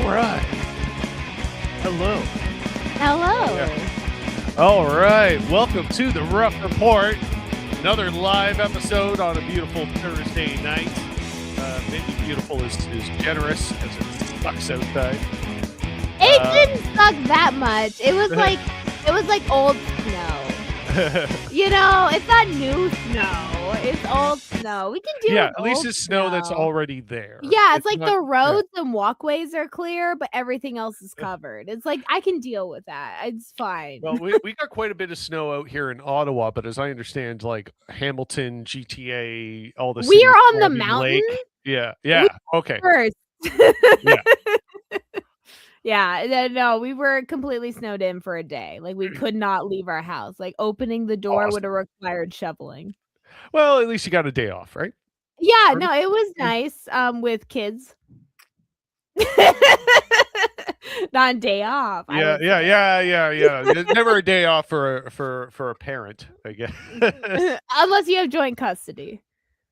right. Hello. Hello. Yeah. All right. Welcome to the Rough Report. Another live episode on a beautiful Thursday night. Maybe beautiful is generous as it sucks outside. It didn't suck that much. It was like old snow. You know, it's not new snow. It's old snow. We can do at least it's snow that's already there. Yeah, it's like the roads and walkways are clear, but everything else is covered. It's like I can deal with that. It's fine. Well, we got quite a bit of snow out here in Ottawa, but as I understand, like Hamilton, GTA, all the we are on the mountain. Yeah. Okay. First. Yeah. Yeah, no, we were completely snowed in for a day. Like we could not leave our house. Like opening the door would have required shoveling. Well, at least you got a day off, right? Yeah, no, it was nice with kids. Not a day off. Yeah. Never a day off for a parent, I guess. Unless you have joint custody.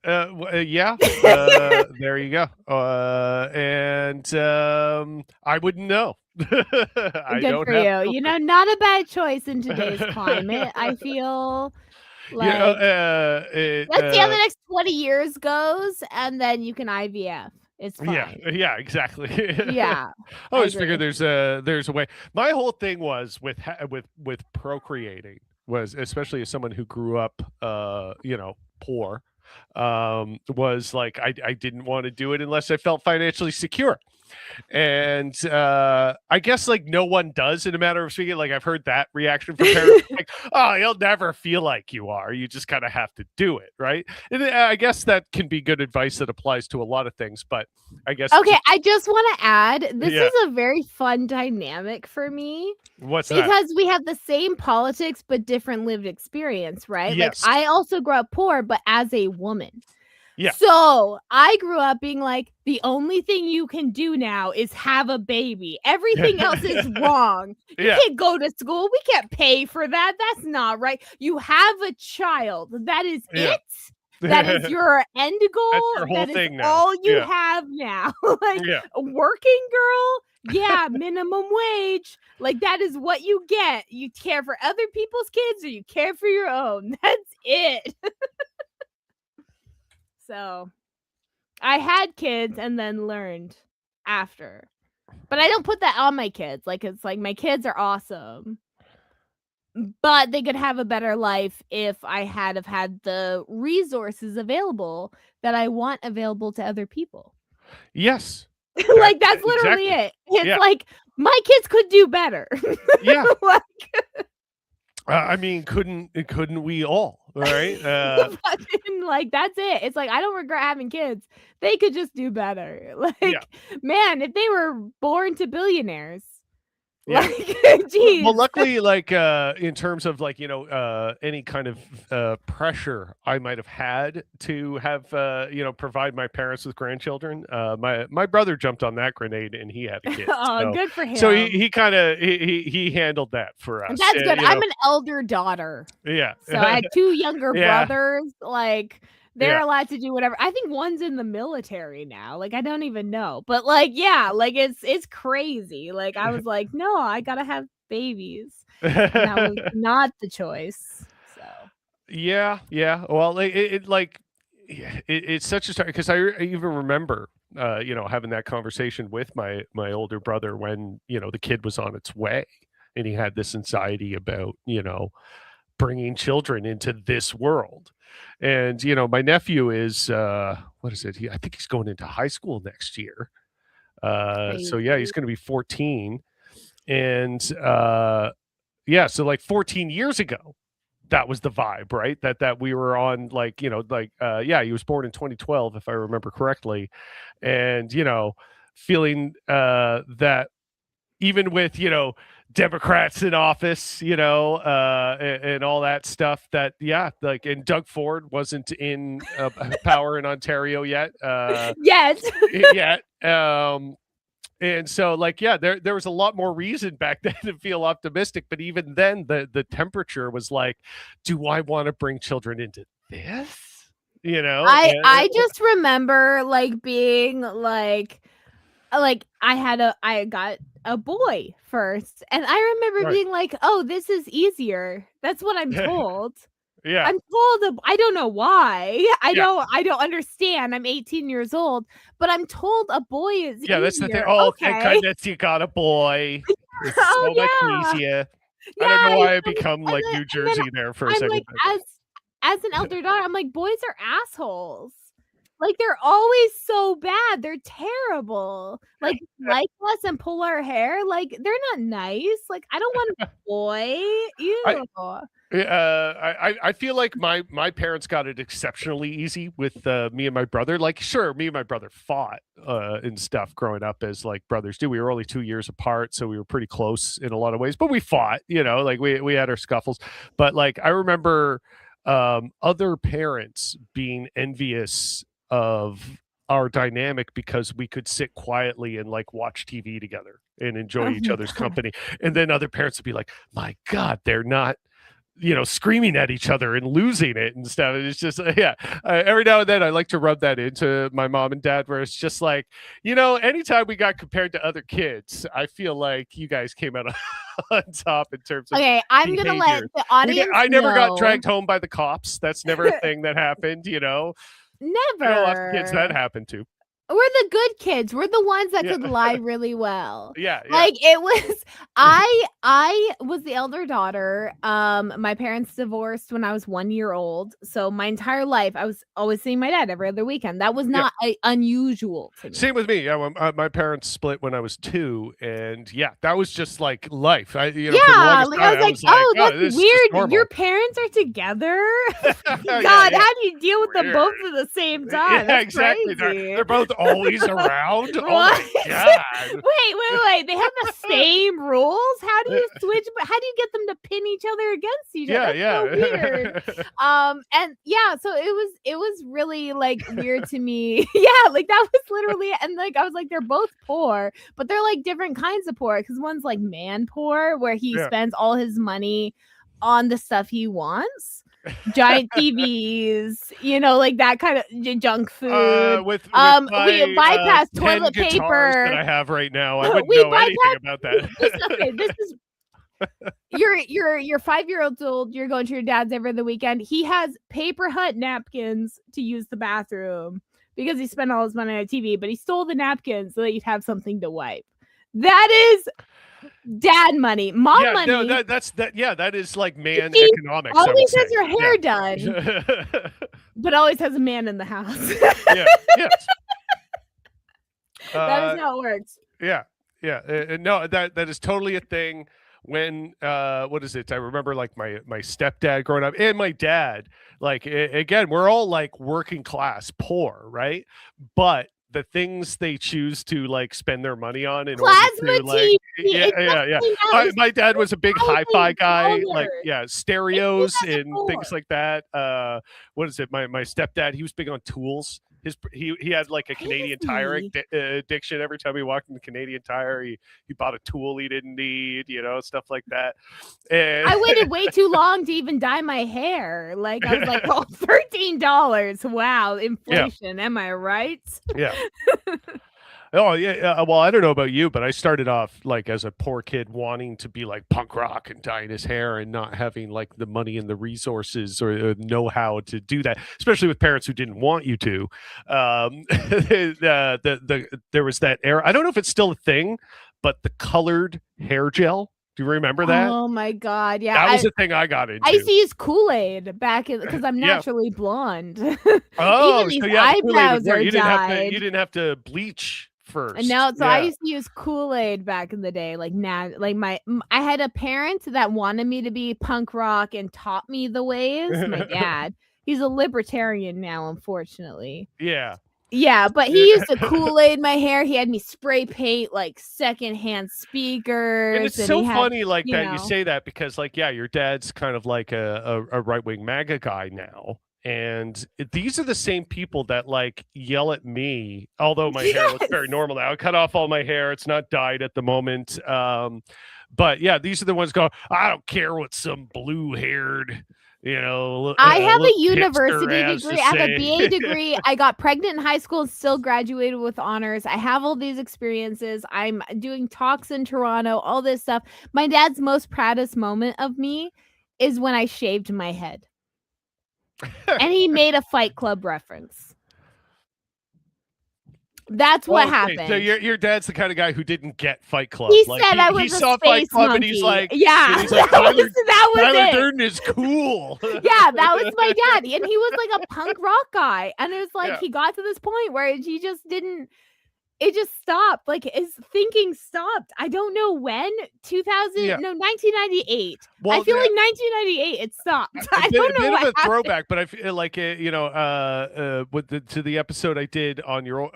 Yeah. There you go. And I wouldn't know. Good for you. You know, not a bad choice in today's climate. I feel like let's see how the next 20 years goes, and then you can IVF. It's fine. Yeah, exactly. Yeah. I always figure there's a way. My whole thing was with procreating was, especially as someone who grew up poor, was like I didn't want to do it unless I felt financially secure. And I guess like no one does, in a matter of speaking. Like I've heard that reaction from parents, like, "Oh, you'll never feel like you are. You just kind of have to do it, right?" And I guess that can be good advice that applies to a lot of things. But I guess I just want to add, this is a very fun dynamic for me. What's because that? we have the same politics but different lived experience, right? Yes. Like I also grew up poor, but as a woman. Yeah. So I grew up being like, the only thing you can do now is have a baby. Everything else is wrong. You can't go to school. We can't pay for that. That's not right. You have a child. That is it. That is your end goal. That's your whole that thing is now. all you have now. Like a working girl, minimum wage. Like that is what you get. You care for other people's kids or you care for your own. That's it. So I had kids and then learned after. But I don't put that on my kids. Like it's like my kids are awesome. But they could have a better life if I had the resources available that I want available to other people. Yes. Like that's literally it. It's like my kids could do better. Yeah. I mean, couldn't we all? Right? Like that's it. It's like I don't regret having kids. They could just do better. Like, man, if they were born to billionaires. Yeah. Like, geez. Well, luckily, like in terms of like any kind of pressure I might have had to have provide my parents with grandchildren, my brother jumped on that grenade and he had a kid. Oh, good for him. So he kind of he handled that for us. That's good. I'm an elder daughter. Yeah. So I had two younger brothers. Like they're allowed to do whatever. I think one's in the military now. Like I don't even know. But like like it's crazy. Like I was like, no, I gotta have babies. And that was not the choice. So yeah. Well, it's such a story because I even remember having that conversation with my older brother when the kid was on its way and he had this anxiety about bringing children into this world. And my nephew is what is it? I think he's going into high school next year. So yeah, he's going to be 14. And so like 14 years ago, that was the vibe, right? That we were on, like, he was born in 2012, if I remember correctly. And feeling that even with Democrats in office, and all that stuff, that and Doug Ford wasn't in power in Ontario yet. Yet. And so there was a lot more reason back then to feel optimistic, but even then the temperature was like, do I want to bring children into this? I just remember like being like, like I got a boy first, and I remember Right. being like, "Oh, this is easier." That's what I'm told. Yeah. I'm told I don't know why. Yeah. I don't understand. I'm 18 years old, but I'm told a boy is Yeah, that's the thing. easier. Oh, thank Okay. goodness you got a boy. It's Oh so much yeah. easier. I don't know Yeah. why I become like New And then Jersey there for a I'm like, second. as an elder daughter, I'm like, boys are assholes. Like they're always so bad. They're terrible. Like us and pull our hair. Like they're not nice. Like I don't want a boy. I Ew. I feel like my parents got it exceptionally easy with me and my brother. Like, sure, me and my brother fought and stuff growing up as like brothers do. We were only 2 years apart, so we were pretty close in a lot of ways. But we fought, like we had our scuffles. But like I remember other parents being envious of our dynamic because we could sit quietly and like watch TV together and enjoy Oh each my other's god. company. And then other parents would be like, "My God, they're not." Screaming at each other and losing it and stuff. It's just, yeah. Every now and then I like to rub that into my mom and dad, where it's just like, anytime we got compared to other kids, I feel like you guys came out on top in terms of Okay, I'm gonna let behavior. the audience I never got know. dragged home by the cops. That's never a thing that happened. I know lots of kids that Never. happened to. We're the good kids. We're the ones that Yeah. could lie really well. Yeah, yeah. Like it was I was the elder daughter. My parents divorced when I was 1 year old. So my entire life I was always seeing my dad every other weekend. That was Yeah. not unusual to me. Same with me. Yeah, my parents split when I was 2, and yeah, that was just like life. For the Yeah, longest like time, I was like, "Oh, "Oh, this that's is just weird. Your normal." parents are together?" Yeah, God, yeah. how do you deal with them Weird. both at the same time? Yeah, That's exactly. crazy. They're both always around. Oh my What? God. Wait. They have the same rules? How do you switch? But how do you get them to pin each other against each other? Yeah, That's so weird. yeah. And yeah, so it was really like weird to me. Yeah, like that was literally, and like I was like, they're both poor, but they're like different kinds of poor, because one's like man poor, where he Yeah. spends all his money on the stuff he wants. Giant TVs, like that kind of junk food. With We my bypass 10 toilet guitars that paper. I have right now, I wouldn't We know anything bypass about that. this is you're 5 years old, you're going to your dad's every other weekend. He has Paper Hut napkins to use the bathroom because he spent all his money on TV, but he stole the napkins so that you'd have something to wipe. That is dad money. Mom Yeah, money. no, that is like man He economics. I would always say. has your hair Yeah. done, but always has a man in the house. Yeah, yes. That is how it works. Yeah, yeah. No, that is totally a thing. When what is it? I remember like my stepdad growing up and my dad. Like again, we're all like working class, poor, right? But the things they choose to like spend their money on in order Plasma to like TV. yeah. Exactly, that is My dad was a big hi-fi guy, like $1,000. stereos It's and things like that. What is it? My stepdad, he was big on tools. He had like a Canadian Tire Crazy. addiction. Every time he walked in the Canadian Tire, he bought a tool he didn't need, stuff like that. And I waited way too long to even dye my hair. Like I was like, oh, $13. Wow, inflation. Am I right? yeah. Oh yeah. Well, I don't know about you, but I started off like as a poor kid wanting to be like punk rock and dyeing his hair and not having like the money and the resources or know-how to do that, especially with parents who didn't want you to. There was that era. I don't know if it's still a thing, but the colored hair gel. Do you remember that? Oh my god, yeah. That was the thing I got into. I used to use Kool-Aid back because I'm Yeah. naturally blonde. Oh, Even so these yeah, the Kool-Aid eyebrows would work. are You dyed. didn't have to bleach first. And now, so I Yeah. used to use Kool-Aid back in the day. Like now, like I had a parent that wanted me to be punk rock and taught me the ways. My dad, he's a libertarian now, unfortunately. Yeah. Yeah, but he used to Kool-Aid my hair. He had me spray paint like secondhand speakers. And it's so he had, funny like you that you know. say that because like yeah, your dad's kind of like a right-wing MAGA guy now. And these are the same people that like yell at me, although my hair looks very Yes. normal now. I cut off all my hair. It's not dyed at the moment. But yeah, these are the ones going, I don't care what some blue-haired I have little a university hipster ass degree. to I have a say. BA degree. I got pregnant in high school and still graduated with honors. I have all these experiences. I'm doing talks in Toronto, all this stuff. My dad's most proudest moment of me is when I shaved my head. And he made a Fight Club reference. That's what happened. So your dad's the kind of guy who didn't get Fight Club. He said I was he a saw space Fight Club monkey. and he's like, yeah, that was Tyler it. Durden is cool. Yeah, that was my dad, and he was like a punk rock guy, and it was like he got to this point where he just didn't. It just stopped. Like his thinking stopped. I don't know when. 1998. Well, I feel like 1998. It stopped. I don't know bit what of a throwback, but I feel like to the episode I did on your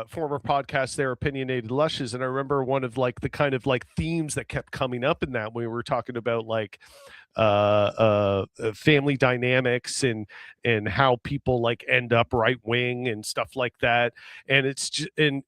former podcast, there, Opinionated Lushes, and I remember one of like the kind of like themes that kept coming up in that when we were talking about like family dynamics and how people like end up right wing and stuff like that. And it's just in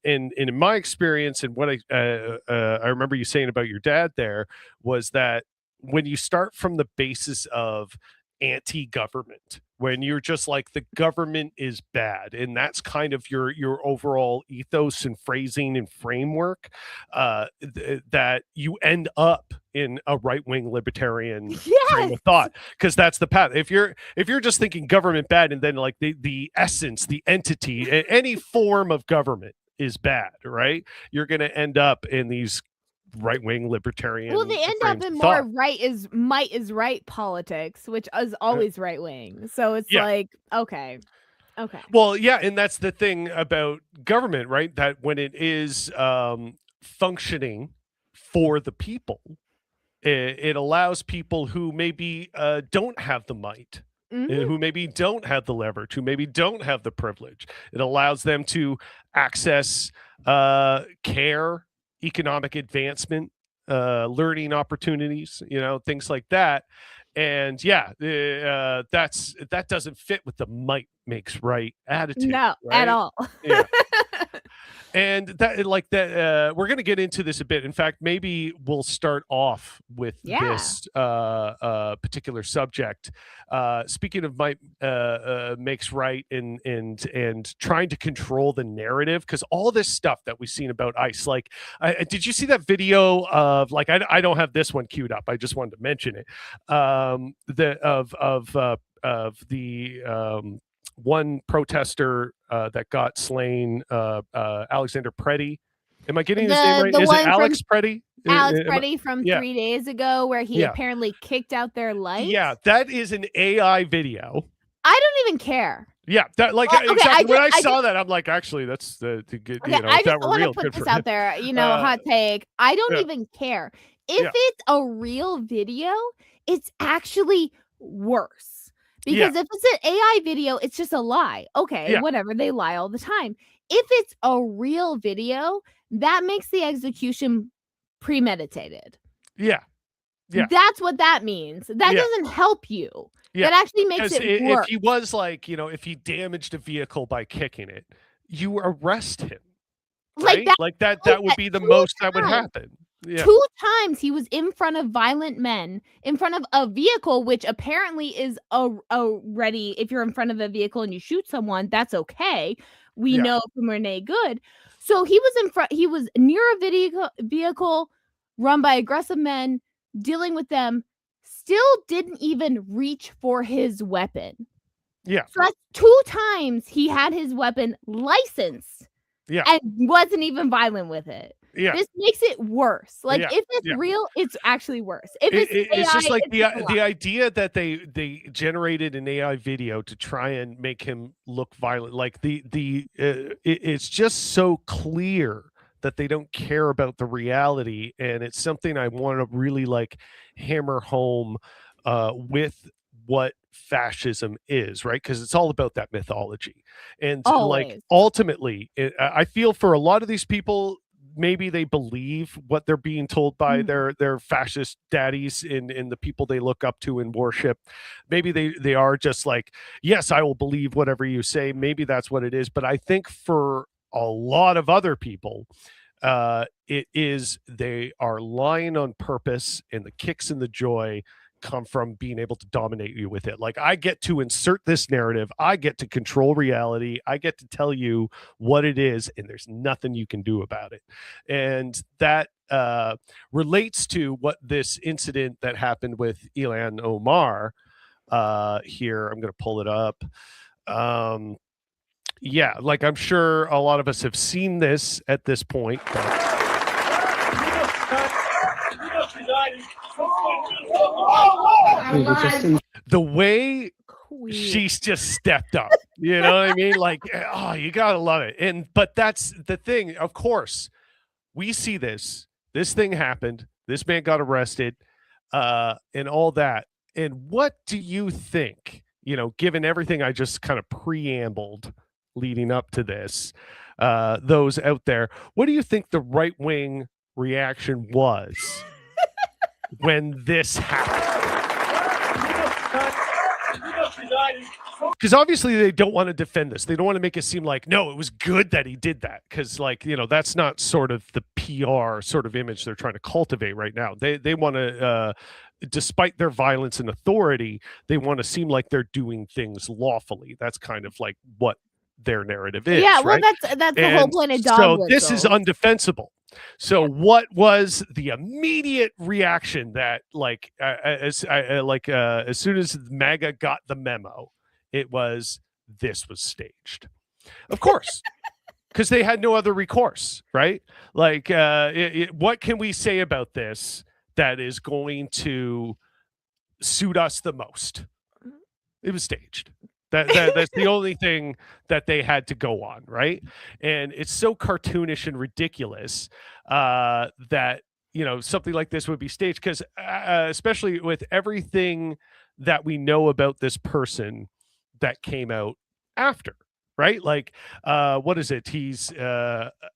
my experience and what I remember you saying about your dad there was that when you start from the basis of anti-government, when you're just like the government is bad, and that's kind of your overall ethos and phrasing and framework, that you end up in a right-wing libertarian frame of thought, because that's the path. If you're just thinking government bad, and then like the essence, the entity, any form of government is bad, right? You're going to end up in these right-wing libertarian. Well, they end up in more might is right politics, which is always right-wing. So it's like, okay. Well, yeah, and that's the thing about government, right? That when it is functioning for the people, it allows people who maybe don't have the might, who maybe don't have the leverage, who maybe don't have the privilege. It allows them to access care, economic advancement, learning opportunities, things like that. And that doesn't fit with the might makes right attitude. No, right? at all. Yeah. And that, like that, we're going to get into this a bit. In fact, maybe we'll start off with this particular subject. Speaking of might makes right, and trying to control the narrative, because all this stuff that we've seen about ICE, like, did you see that video of like I don't have this one queued up. I just wanted to mention it. One protester that got slain, Alexander Preddy. Am I getting his name right? Is it Alex Preddy? Alex Preddy from 3 days ago, where he apparently kicked out their lights. Yeah, that is an AI video. I don't even care. Yeah, that exactly. When I saw that, I'm like, actually, that's the good. Okay, I just want to put this out there. Hot take. I don't even care if it's a real video. It's actually worse. Because if it's an AI video, it's just a lie. Okay, whatever. They lie all the time. If it's a real video, that makes the execution premeditated. Yeah. That's what that means. That doesn't help you. That actually makes it worse. If he was like, if he damaged a vehicle by kicking it, you arrest him. Right? That would be the most that would happen. Yeah. 2 times he was in front of violent men, in front of a vehicle, which apparently is already, if you're in front of a vehicle and you shoot someone, that's okay. We know from Renee Good. So he was near a vehicle run by aggressive men, dealing with them, still didn't even reach for his weapon. Yeah. So that's 2 times he had his weapon licensed. Yeah. And wasn't even violent with it. Yeah. This makes it worse. Like if it's real, it's actually worse. If it's AI, just like the idea that they generated an AI video to try and make him look violent. Like it's just so clear that they don't care about the reality, and it's something I want to really like hammer home with what fascism is, right? Because it's all about that mythology, and like ultimately, I feel for a lot of these people, maybe they believe what they're being told by their fascist daddies and the people they look up to and worship. Maybe they are just like, yes, I will believe whatever you say. Maybe that's what it is. But I think for a lot of other people, it is they are lying on purpose, and the kicks and the joy come from being able to dominate you with it. Like, I get to insert this narrative, I get to control reality, I get to tell you what it is, and there's nothing you can do about it. And that relates to what this incident that happened with Ilhan Omar. Here, I'm going to pull it up. Yeah, like, I'm sure a lot of us have seen this at this point. The way she's just stepped up, you know what I mean? Like, oh, you gotta love it. But that's the thing. Of course, we see this thing happened, this man got arrested, and all that. And what do you think, given everything I just kind of preambled leading up to this, those out there, what do you think the right-wing reaction was when this happened? Because obviously they don't want to defend this. They don't want to make it seem like, no, it was good that he did that. Because, like, that's not sort of the PR sort of image they're trying to cultivate right now. They want to, despite their violence and authority, they want to seem like they're doing things lawfully. That's kind of like what their narrative is. Yeah, well, right? that's the whole point of dog So this is undefensible. So what was the immediate reaction that, like, as soon as MAGA got the memo, it was, this was staged? Of course, because they had no other recourse, right? Like, what can we say about this that is going to suit us the most? It was staged. That's the only thing that they had to go on, right? And it's so cartoonish and ridiculous that something like this would be staged, because especially with everything that we know about this person that came out after, right? Like, what is it? He's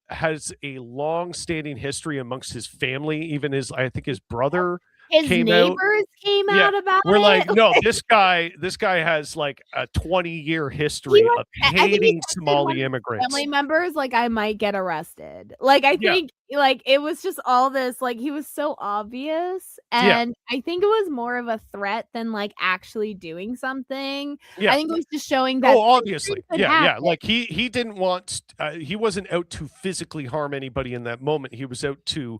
has a long-standing history amongst his family. Even I think his brother. His neighbors came out about We're it. like, no, this guy has like a 20-year history of hating Somali immigrants. Family members, like, I might get arrested. Like, I think, like, it was just all this, like, he was so obvious, and I think it was more of a threat than, like, actually doing something. I think it was just showing that. Oh, obviously, like, he didn't want. He wasn't out to physically harm anybody in that moment. He was out to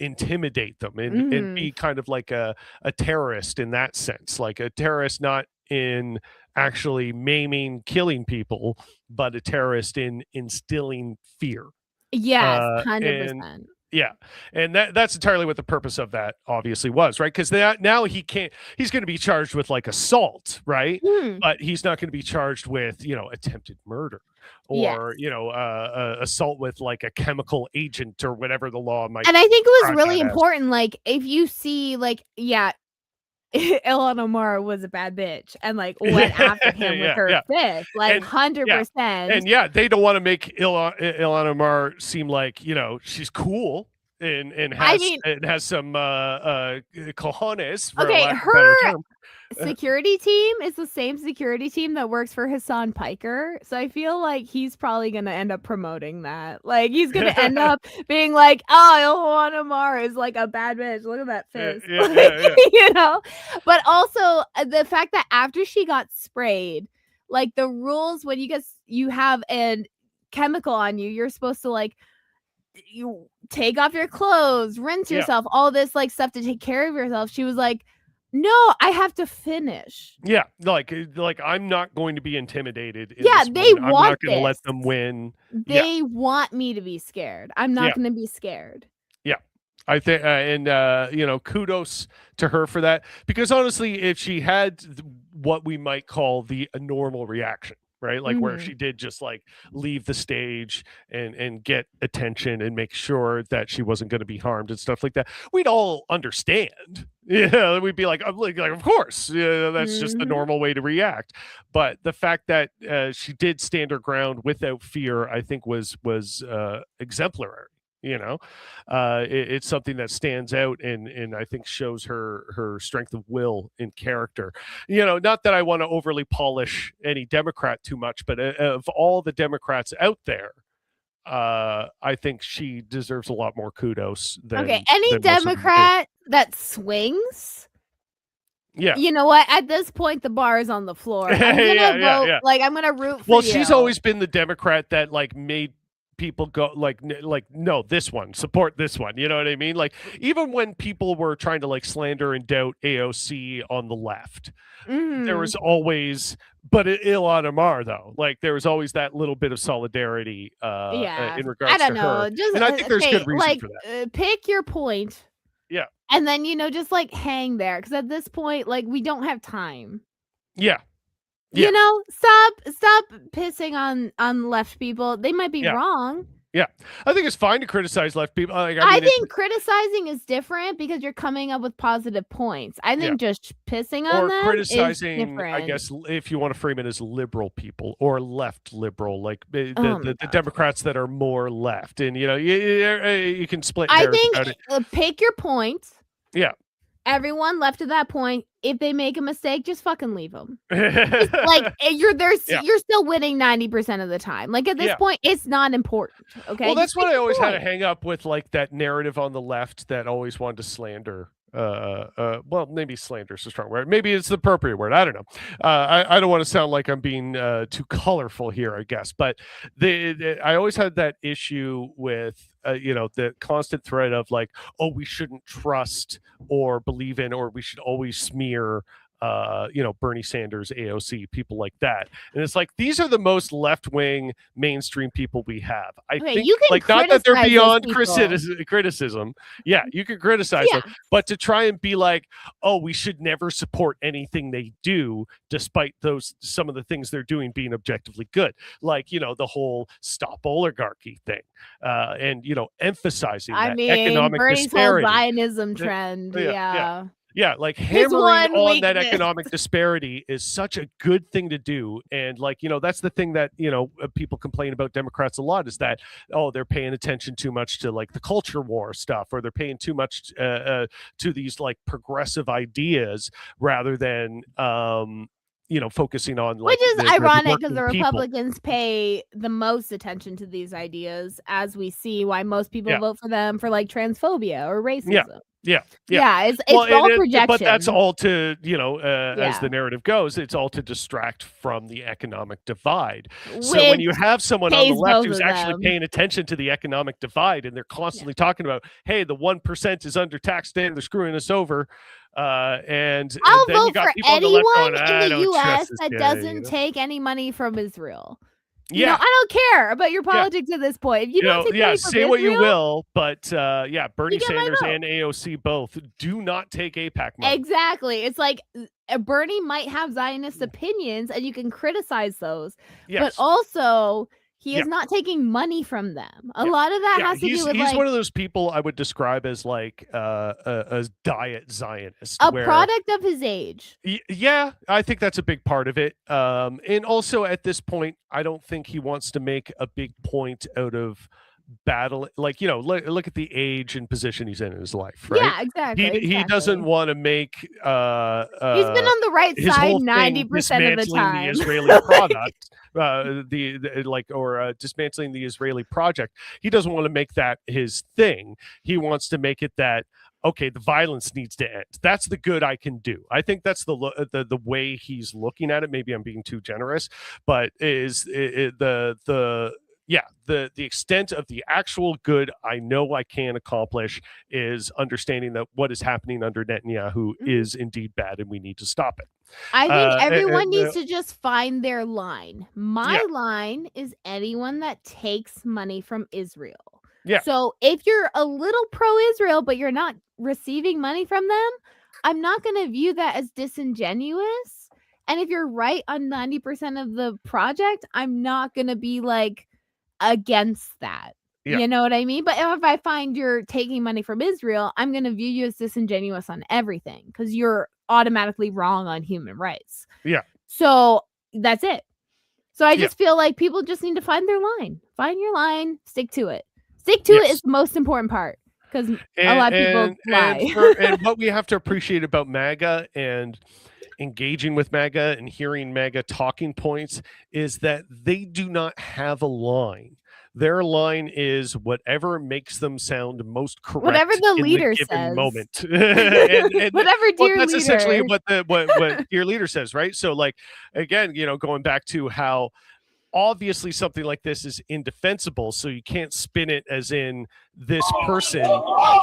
intimidate them and be kind of like a terrorist in that sense, like a terrorist not in actually maiming, killing people, but a terrorist in instilling fear. Yes, 100%. Yeah, and that's entirely what the purpose of that obviously was, right? Because now he's going to be charged with, like, assault, right? But he's not going to be charged with attempted murder or assault with, like, a chemical agent or whatever the law might. And I think it was really important, like, if you see, like, Ilhan Omar was a bad bitch and, like, went after him with her fist, like, 100%. And they don't want to make Ilhan Omar seem like, she's cool and has some cojones, for a lack of a better term. Security team is the same security team that works for Hassan Piker, so I feel like he's probably gonna end up promoting that. Like, he's gonna end up being like, "Oh, Ilhan Omar is like a bad bitch. Look at that fist," But also the fact that after she got sprayed, like, the rules when you have a chemical on you, you're supposed to, like, you take off your clothes, rinse yourself, all this, like, stuff to take care of yourself. She was like, no, I have to finish. Yeah, like I'm not going to be intimidated. They want I'm not going to let them win. They want me to be scared. I'm not going to be scared. Yeah, I think, and kudos to her for that. Because honestly, if she had what we might call the normal reaction, right? Like, where she did just, like, leave the stage and get attention and make sure that she wasn't going to be harmed and stuff like that, we'd all understand. Yeah, we'd be like, of course, that's just the normal way to react. But the fact that she did stand her ground without fear, I think was exemplary. It's something that stands out and I think shows her strength of will and character. Not that I want to overly polish any Democrat too much, but of all the Democrats out there, I think she deserves a lot more kudos than any Democrat that swings Yeah. You know what? At this point, the bar is on the floor. I'm gonna vote. Like, I'm gonna root for Well, you. she's always been the Democrat that like made people go like no, this one, support this one. You know what I mean? Like even when people were trying to like slander and doubt AOC on the left, there was always, but Ilhan Omar though, like there was always that little bit of solidarity in regards I don't to know. her. Just And I think there's good reason like, for that. Pick your point. Yeah. And then, just like hang there. Because at this point, like, we don't have time. Yeah. You know, stop pissing on left people. They might be wrong. Yeah, I think it's fine to criticize left people. Like, I think criticizing is different because you're coming up with positive points. I think just pissing on them criticizing, is different. I guess, if you want to frame it as liberal people or left liberal, like the Democrats that are more left, and you can split. I think pick your point. Yeah. Everyone left to that point, if they make a mistake, just fucking leave them. Like you're still winning 90% of the time. Like at this point, it's not important. Okay. Well, that's what I always had to hang up with, like that narrative on the left that always wanted to slander. Well, maybe slander is a strong word. Maybe it's the appropriate word. I don't know. I don't want to sound like I'm being too colorful here, I guess. But I always had that issue with the constant thread of like, oh, we shouldn't trust or believe in, or we should always smear Bernie Sanders, AOC, people like that. And it's like, these are the most left-wing mainstream people we have. I think, you can like, not that they're beyond criticism. Yeah, you can criticize them, but to try and be like, oh, we should never support anything they do, despite some of the things they're doing being objectively good. Like, the whole stop oligarchy thing. And, emphasizing economic Bernie's disparity. Whole Zionism trend. Yeah, like hammering on that economic disparity is such a good thing to do. And like, that's the thing that, people complain about Democrats a lot, is that, oh, they're paying attention too much to like the culture war stuff, or they're paying too much to these like progressive ideas rather than, focusing on like, which is ironic because the Republicans pay the most attention to these ideas, as we see why most people vote for them for like transphobia or racism. Yeah. It's all projection. But that's all to, as the narrative goes, it's all to distract from the economic divide. So when you have someone on the left who's actually paying attention to the economic divide, and they're constantly talking about, hey, the 1% is undertaxed and they're screwing us over. And I'll then vote you got for people anyone on the left going, in the U.S. that doesn't take any money from Israel. I don't care about your politics at this point. If you don't take money from say Israel, what you will, but Bernie Sanders and AOC both do not take AIPAC money. Exactly. It's like Bernie might have Zionist opinions, and you can criticize those, but also he is not taking money from them. A lot of that has to do with he's one of those people I would describe as like a diet Zionist, a product of his age. Yeah, I think that's a big part of it. And also at this point, I don't think he wants to make a big point out of battle, like, look at the age and position he's in his life, right? Yeah, exactly. He doesn't want to make he's been on the right side 90% of the time. The Israeli product, dismantling the Israeli project. He doesn't want to make that his thing. He wants to make it that, okay, the violence needs to end. That's the good I can do. I think that's the way he's looking at it. Maybe I'm being too generous, but the extent of the actual good I know I can accomplish is understanding that what is happening under Netanyahu is indeed bad, and we need to stop it. I think everyone needs to just find their line. My line is anyone that takes money from Israel. Yeah. So if you're a little pro-Israel, but you're not receiving money from them, I'm not going to view that as disingenuous. And if you're right on 90% of the project, I'm not going to be like against that. You know what I mean? But if I find you're taking money from Israel, I'm going to view you as disingenuous on everything, because you're automatically wrong on human rights. Yeah. So that's it. So I just feel like people just need to find their line. Find your line, stick to it. Stick to it is the most important part, because a lot of people lie. And what we have to appreciate about MAGA and engaging with MAGA and hearing MAGA talking points is that they do not have a line. Their line is whatever makes them sound most correct Whatever the in leader the given says. moment. and Whatever well, dear that's essentially leader. what your leader says, right? So, like, again, going back to how obviously something like this is indefensible, so you can't spin it as in this person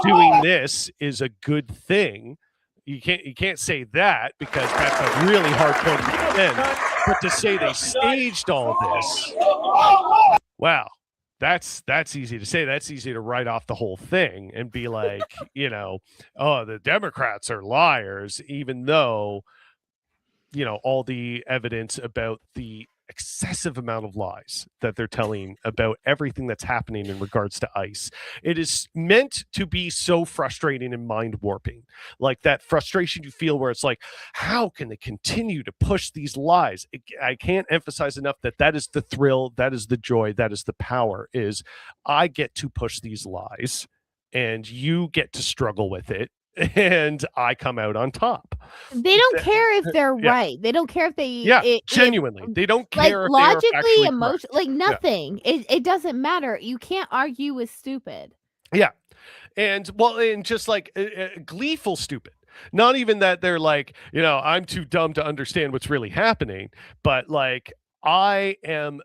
doing this is a good thing. You can't say that, because that's a really hard point to defend. But to say they staged all this, wow, that's easy to say. That's easy to write off the whole thing and be like, oh, the Democrats are liars, even though all the evidence about the excessive amount of lies that they're telling about everything that's happening in regards to ICE. It is meant to be so frustrating and mind warping, like that frustration you feel where it's like, how can they continue to push these lies? I can't emphasize enough that is the thrill, that is the joy, that is the power, is I get to push these lies and you get to struggle with it, and I come out on top. They don't care if they're right. They don't care if they genuinely. They don't like care if logically, emotionally, like nothing. It doesn't matter. You can't argue with stupid. Yeah. And just like gleeful stupid. Not even that they're like, I'm too dumb to understand what's really happening, but like I am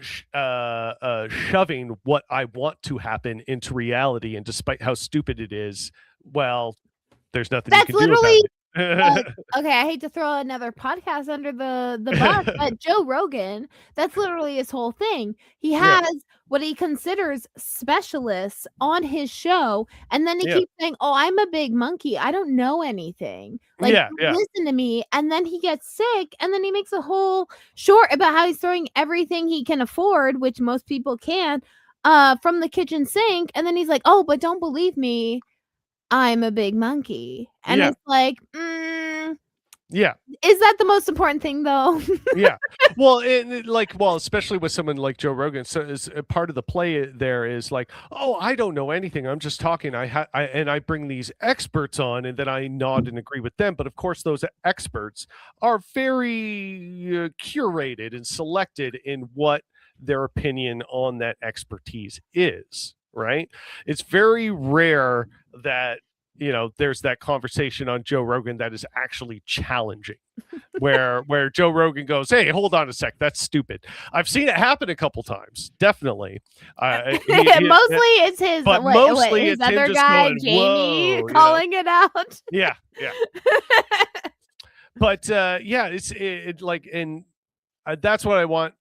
shoving what I want to happen into reality, and despite how stupid it is, well, there's nothing you can do about it. Okay, I hate to throw another podcast under the bus, but Joe Rogan, that's literally his whole thing. He has what he considers specialists on his show, and then he keeps saying, "Oh, I'm a big monkey. I don't know anything. Like, listen to me." And then he gets sick, and then he makes a whole short about how he's throwing everything he can afford, which most people can't, from the kitchen sink. And then he's like, "Oh, but don't believe me. I'm a big monkey." And it's like, yeah. Is that the most important thing, though? Yeah. Well, especially with someone like Joe Rogan. So is part of the play there is like, oh, I don't know anything. I'm just talking. I bring these experts on, and then I nod and agree with them. But of course, those experts are very curated and selected in what their opinion on that expertise is. Right. It's very rare that there's that conversation on Joe Rogan that is actually challenging, where Joe Rogan goes, "Hey, hold on a sec, that's stupid." I've seen it happen a couple times, definitely. Mostly it's his, but mostly his it's other him guy, just Jamie, calling it out. Yeah. But it's and that's what I want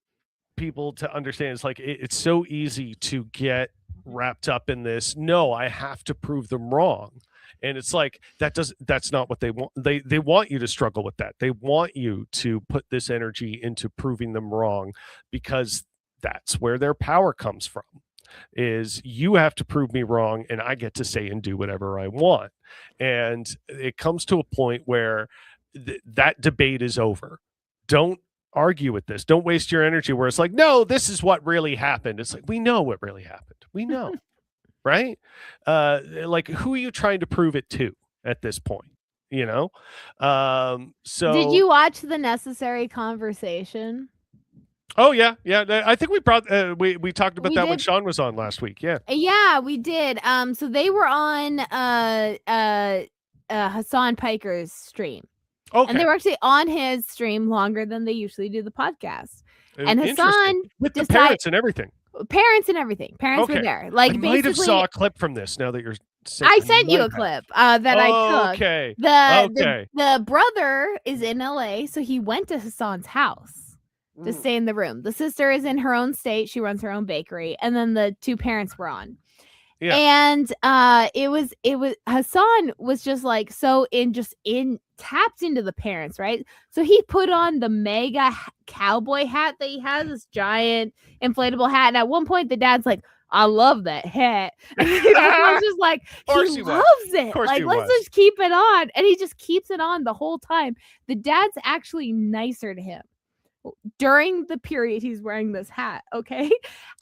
people to understand. It's like it's so easy to get wrapped up in this. No, I have to prove them wrong. And it's like that's not what they want. They want you to struggle with that. They want you to put this energy into proving them wrong, because that's where their power comes from. Is you have to prove me wrong, and I get to say and do whatever I want. And it comes to a point where that debate is over. Don't argue with this. Don't waste your energy where it's like, no, this is what really happened. It's like, we know what really happened. We know. Right? Like, who are you trying to prove it to at this point? So did you watch The Necessary Conversation? Oh yeah. I think we brought we talked about that when Sean was on last week. Yeah, we did. So they were on Hassan Piker's stream. Okay. And they were actually on his stream longer than they usually do the podcast. And Hassan with the parents and everything. Parents were there. Like, I might have saw a clip from this now that you're saying. I sent you a clip that I took. Okay. The brother is in LA, so he went to Hassan's house to stay in the room. The sister is in her own state. She runs her own bakery. And then the two parents were on. Yeah. And it was Hassan was just like tapped into the parents, right? So he put on the mega cowboy hat that he has, this giant inflatable hat. And at one point the dad's like, "I love that hat." And I was just like, he loves it. Like, let's just keep it on. And he just keeps it on the whole time. The dad's actually nicer to him during the period he's wearing this hat, okay?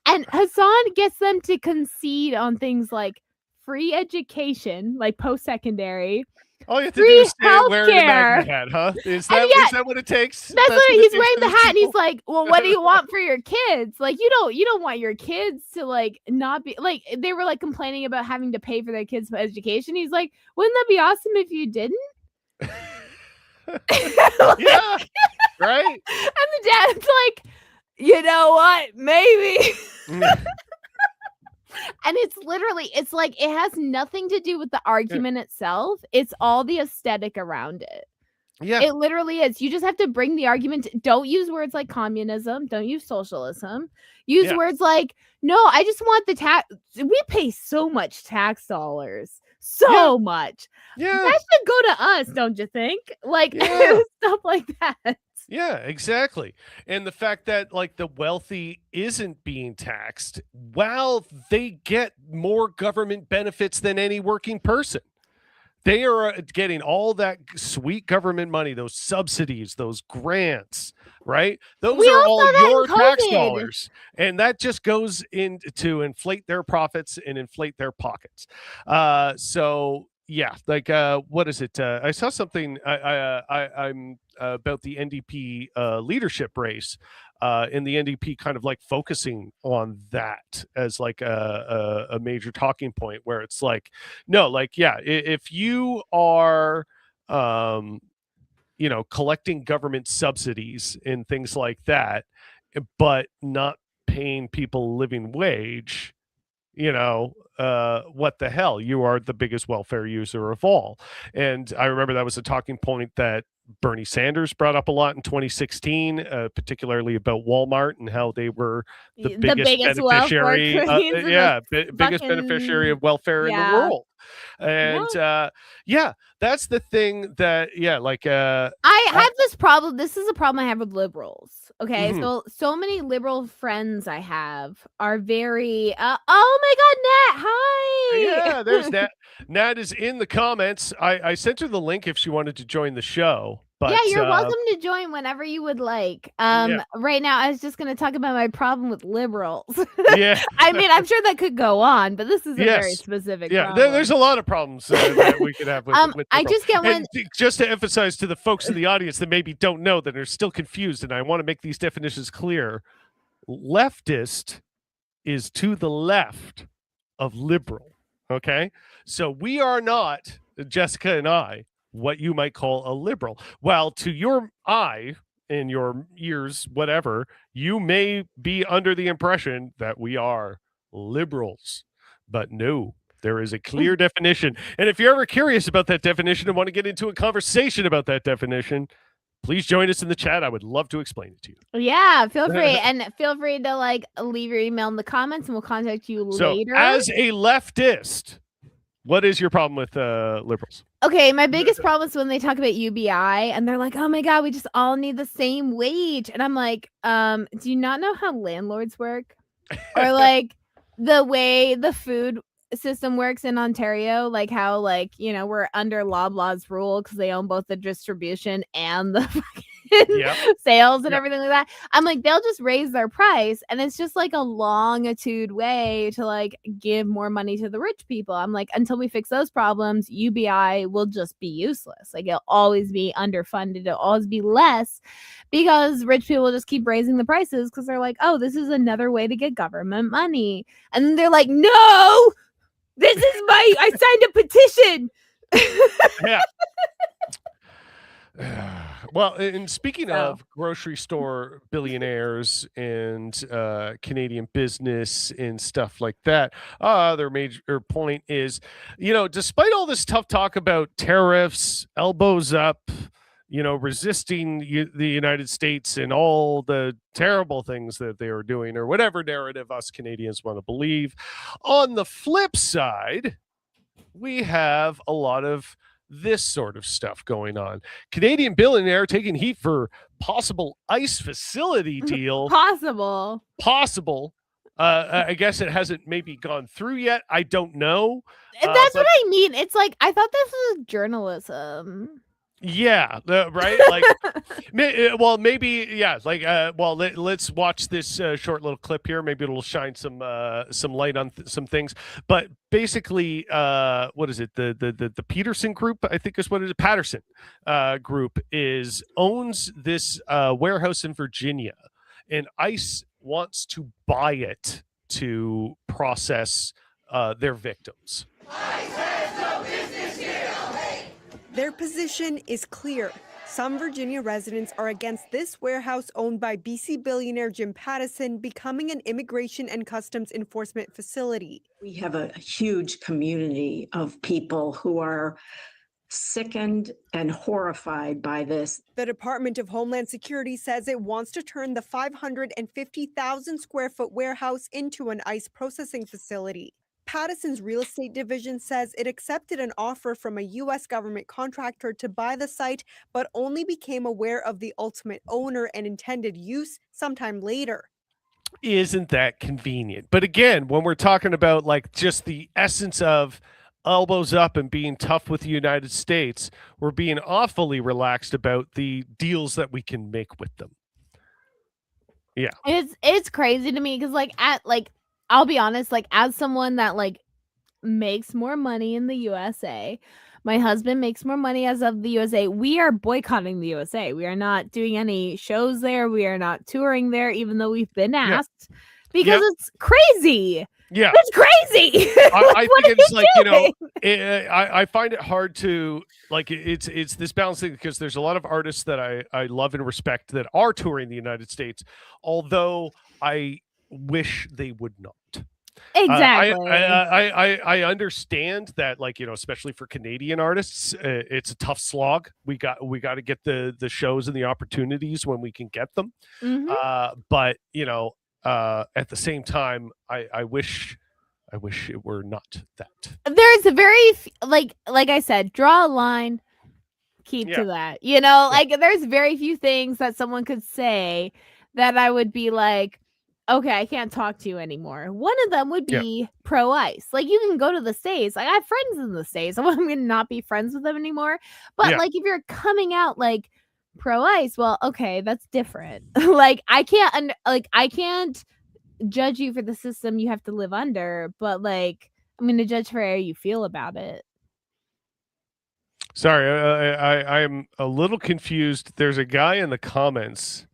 And Hassan gets them to concede on things like free education, like post-secondary, All you have to do free is wear the healthcare. MAGA hat, huh? Is And that yeah, is that what it takes? That's what it he's takes wearing for the these hat, and he's people? like, "Well, what do you want for your kids? Like, you don't want your kids to like not be like." They were like complaining about having to pay for their kids' education. He's like, "Wouldn't that be awesome if you didn't?" Like, Yeah, right. and the dad's like, "You know what? Maybe." And it's literally, it's like it has nothing to do with the argument itself. It's all the aesthetic around it. Yeah, It literally is. You just have to bring the argument. Don't use words like communism. Don't use socialism. Use Yeah. words like, no, I just want the tax. We pay so much tax dollars. So much. yeah, That should go to us, don't you think? Like Yeah. stuff like that. yeah, exactly. And the fact that like the wealthy isn't being taxed, while they get more government benefits than any working person. They are getting all that sweet government money, those subsidies, those grants, right? Those We are all all saw that in your tax COVID. dollars. And that just goes in to inflate their profits and inflate their pockets. So yeah, like what is it? I saw something I'm about the NDP leadership race. In the NDP kind of like focusing on that as like a major talking point, where it's like, no, like, yeah, if you are collecting government subsidies and things like that, but not paying people a living wage, what the hell? You are the biggest welfare user of all. And I remember that was a talking point that Bernie Sanders brought up a lot in 2016, particularly about Walmart and how they were the biggest beneficiary. Biggest beneficiary of welfare in the world. And that's the thing that I have this problem. This is a problem I have with liberals. Okay, Mhm. so many liberal friends I have are very oh my god, Nat, hi. Yeah, there's Nat. Nat is in the comments. I sent her the link if she wanted to join the show. But yeah, you're welcome to join whenever you would like. Right now I was just going to talk about my problem with liberals. Yeah. I mean, I'm sure that could go on, but this is a very specific problem. There's a lot of problems that we could have with I just get one. Just to emphasize to the folks in the audience that maybe don't know, that are still confused, and I want to make these definitions clear. Leftist is to the left of liberal. Okay, so we are not, Jessica and I, what you might call a liberal. While to your eye, in your ears, whatever, you may be under the impression that we are liberals. But no, there is a clear definition. And if you're ever curious about that definition and want to get into a conversation about that definition, please join us in the chat. I would love to explain it to you. Yeah, feel free. And feel free to like leave your email in the comments and we'll contact you later. As a leftist, what is your problem with liberals? Okay, my biggest problem is when they talk about UBI and they're like, oh my God, we just all need the same wage. And I'm like, do you not know how landlords work? Or like the way the food system works in Ontario, like how we're under Loblaws rule because they own both the distribution and the sales and everything like that. I'm like, they'll just raise their price and it's just like a longitude way to like give more money to the rich people. I'm like, until we fix those problems, UBI will just be useless. Like it'll always be underfunded. It'll always be less because rich people just keep raising the prices because they're like, oh, this is another way to get government money. And then they're like, no, this is I signed a petition. Yeah. Well, and speaking of grocery store billionaires and Canadian business and stuff like that, their major point is, despite all this tough talk about tariffs, elbows up, resisting the United States and all the terrible things that they are doing, or whatever narrative us Canadians want to believe, on the flip side, we have a lot of this sort of stuff going on. Canadian billionaire taking heat for possible ICE facility deal. Possible. I guess it hasn't maybe gone through yet. I don't know. That's what I mean. It's like, I thought this was journalism. Yeah, right. Like, well, maybe, yeah. Like, well, let's watch this short little clip here. Maybe it'll shine some light on some things. But basically, what is it? The Peterson Group, I think is what it is. Patterson Group owns this warehouse in Virginia, and ICE wants to buy it to process their victims. Their position is clear. Some Virginia residents are against this warehouse owned by BC billionaire Jim Pattison becoming an immigration and customs enforcement facility. We have a huge community of people who are sickened and horrified by this. The Department of Homeland Security says it wants to turn the 550,000 square foot warehouse into an ICE processing facility. Pattison's real estate division says it accepted an offer from a U.S. government contractor to buy the site, but only became aware of the ultimate owner and intended use sometime later. Isn't that convenient? But again, when we're talking about like just the essence of elbows up and being tough with the United States, we're being awfully relaxed about the deals that we can make with them. Yeah. It's crazy to me because I'll be honest, like as someone that like makes more money in the USA, my husband makes more money as of the USA. We are boycotting the USA. We are not doing any shows there. We are not touring there, even though we've been asked because it's crazy. Yeah, it's crazy. I think it's like, you know, I find it hard to like it's this balancing because there's a lot of artists that I love and respect that are touring the United States, although I wish they would not. Exactly. I understand that, like, you know, especially for Canadian artists, it's a tough slog. We got to get the shows and the opportunities when we can get them. But you know, at the same time, I wish it were not that. There's a very like I said, draw a line, keep to that. You know, like there's very few things that someone could say that I would be like, okay, I can't talk to you anymore. One of them would be pro-ICE. Like you can go to the States. Like I have friends in the States. I'm going to not be friends with them anymore. But like if you're coming out like pro-ICE, well, okay, that's different. Like I can't judge you for the system you have to live under, but like I'm going to judge for how you feel about it. Sorry, I'm a little confused. There's a guy in the comments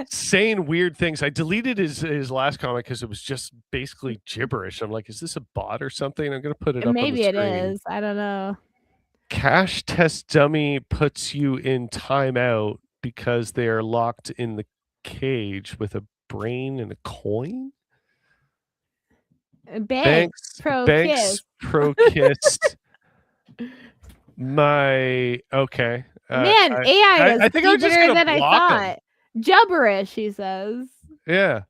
saying weird things. I deleted his last comment because it was just basically gibberish. I'm like, is this a bot or something? I'm gonna put it up. Maybe on the screen. it is. I don't know. Cash test dummy puts you in timeout because they are locked in the cage with a brain and a coin. Banks pro kiss. My okay. Man, AI is I think I'm just better than I block thought. Gibberish, he says. Yeah.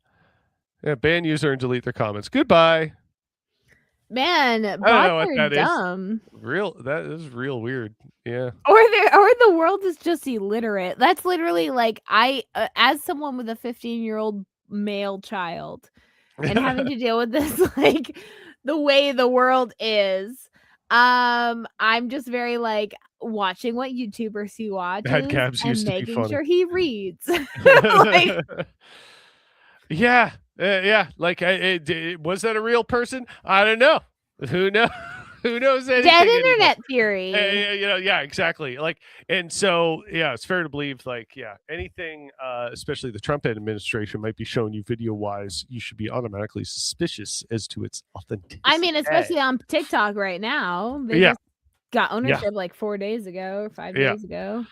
Ban user and delete their comments. Goodbye. Man, I don't know bots what are that dumb. That is real weird. Yeah. Or the world is just illiterate. That's literally like as someone with a 15-year-old male child and having to deal with this like the way the world is. I'm just very like watching what YouTubers he watches and making sure he reads. Like, yeah. Like, was that a real person? I don't know. Who knows? Who knows anything? Dead internet theory. You know, yeah, exactly. Like, and so, yeah, it's fair to believe, like, anything, especially the Trump administration might be showing you video-wise, you should be automatically suspicious as to its authenticity. I mean, especially on TikTok right now. They just got ownership like 4 days ago or 5 days ago.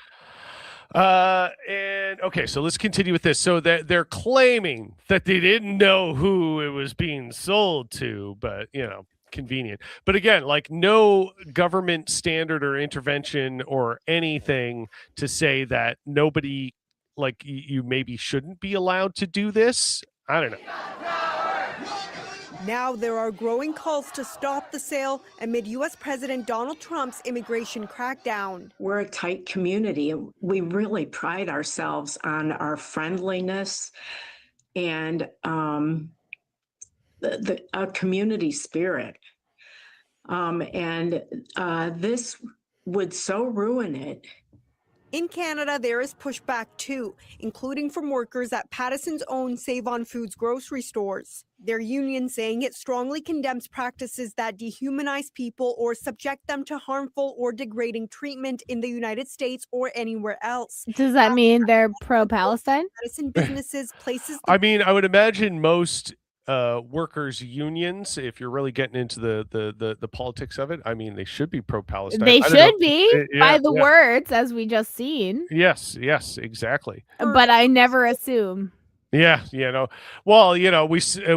And okay, so let's continue with this. So that they're claiming that they didn't know who it was being sold to, but you know, convenient. But again, like no government standard or intervention or anything to say that nobody, like you maybe shouldn't be allowed to do this. I don't know. Now there are growing calls to stop the sale amid U.S. President Donald Trump's immigration crackdown. We're a tight community. We really pride ourselves on our friendliness and a community spirit. This would so ruin it. In Canada, there is pushback too, including from workers at Patterson's own Save on Foods grocery stores. Their union saying it strongly condemns practices that dehumanize people or subject them to harmful or degrading treatment in the United States or anywhere else. Does that mean they're pro-Palestine? Patterson businesses places I mean, I would imagine most workers unions, if you're really getting into the politics of it, I mean, they should be pro-Palestine. They I don't know. should be Yeah, by the yeah. words, as we just seen. Yes, exactly. But I never assume. Yeah, well,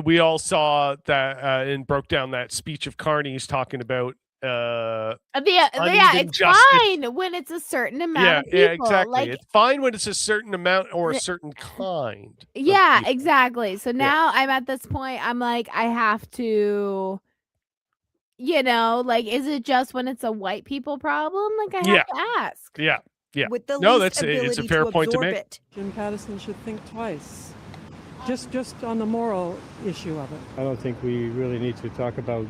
we all saw that and broke down that speech of Carney's talking about Yeah, uneven it's justice. fine when it's a certain amount of people. Yeah, exactly. Like, It's fine when it's a certain amount or a certain kind. of yeah, people. exactly. So now I'm at this point, I'm like, I have to, like, is it just when it's a white people problem? Like, I have to ask. Yeah. with the No, least it's a ability fair to point to absorb make. it. Jim Patterson should think twice, just on the moral issue of it. I don't think we really need to talk about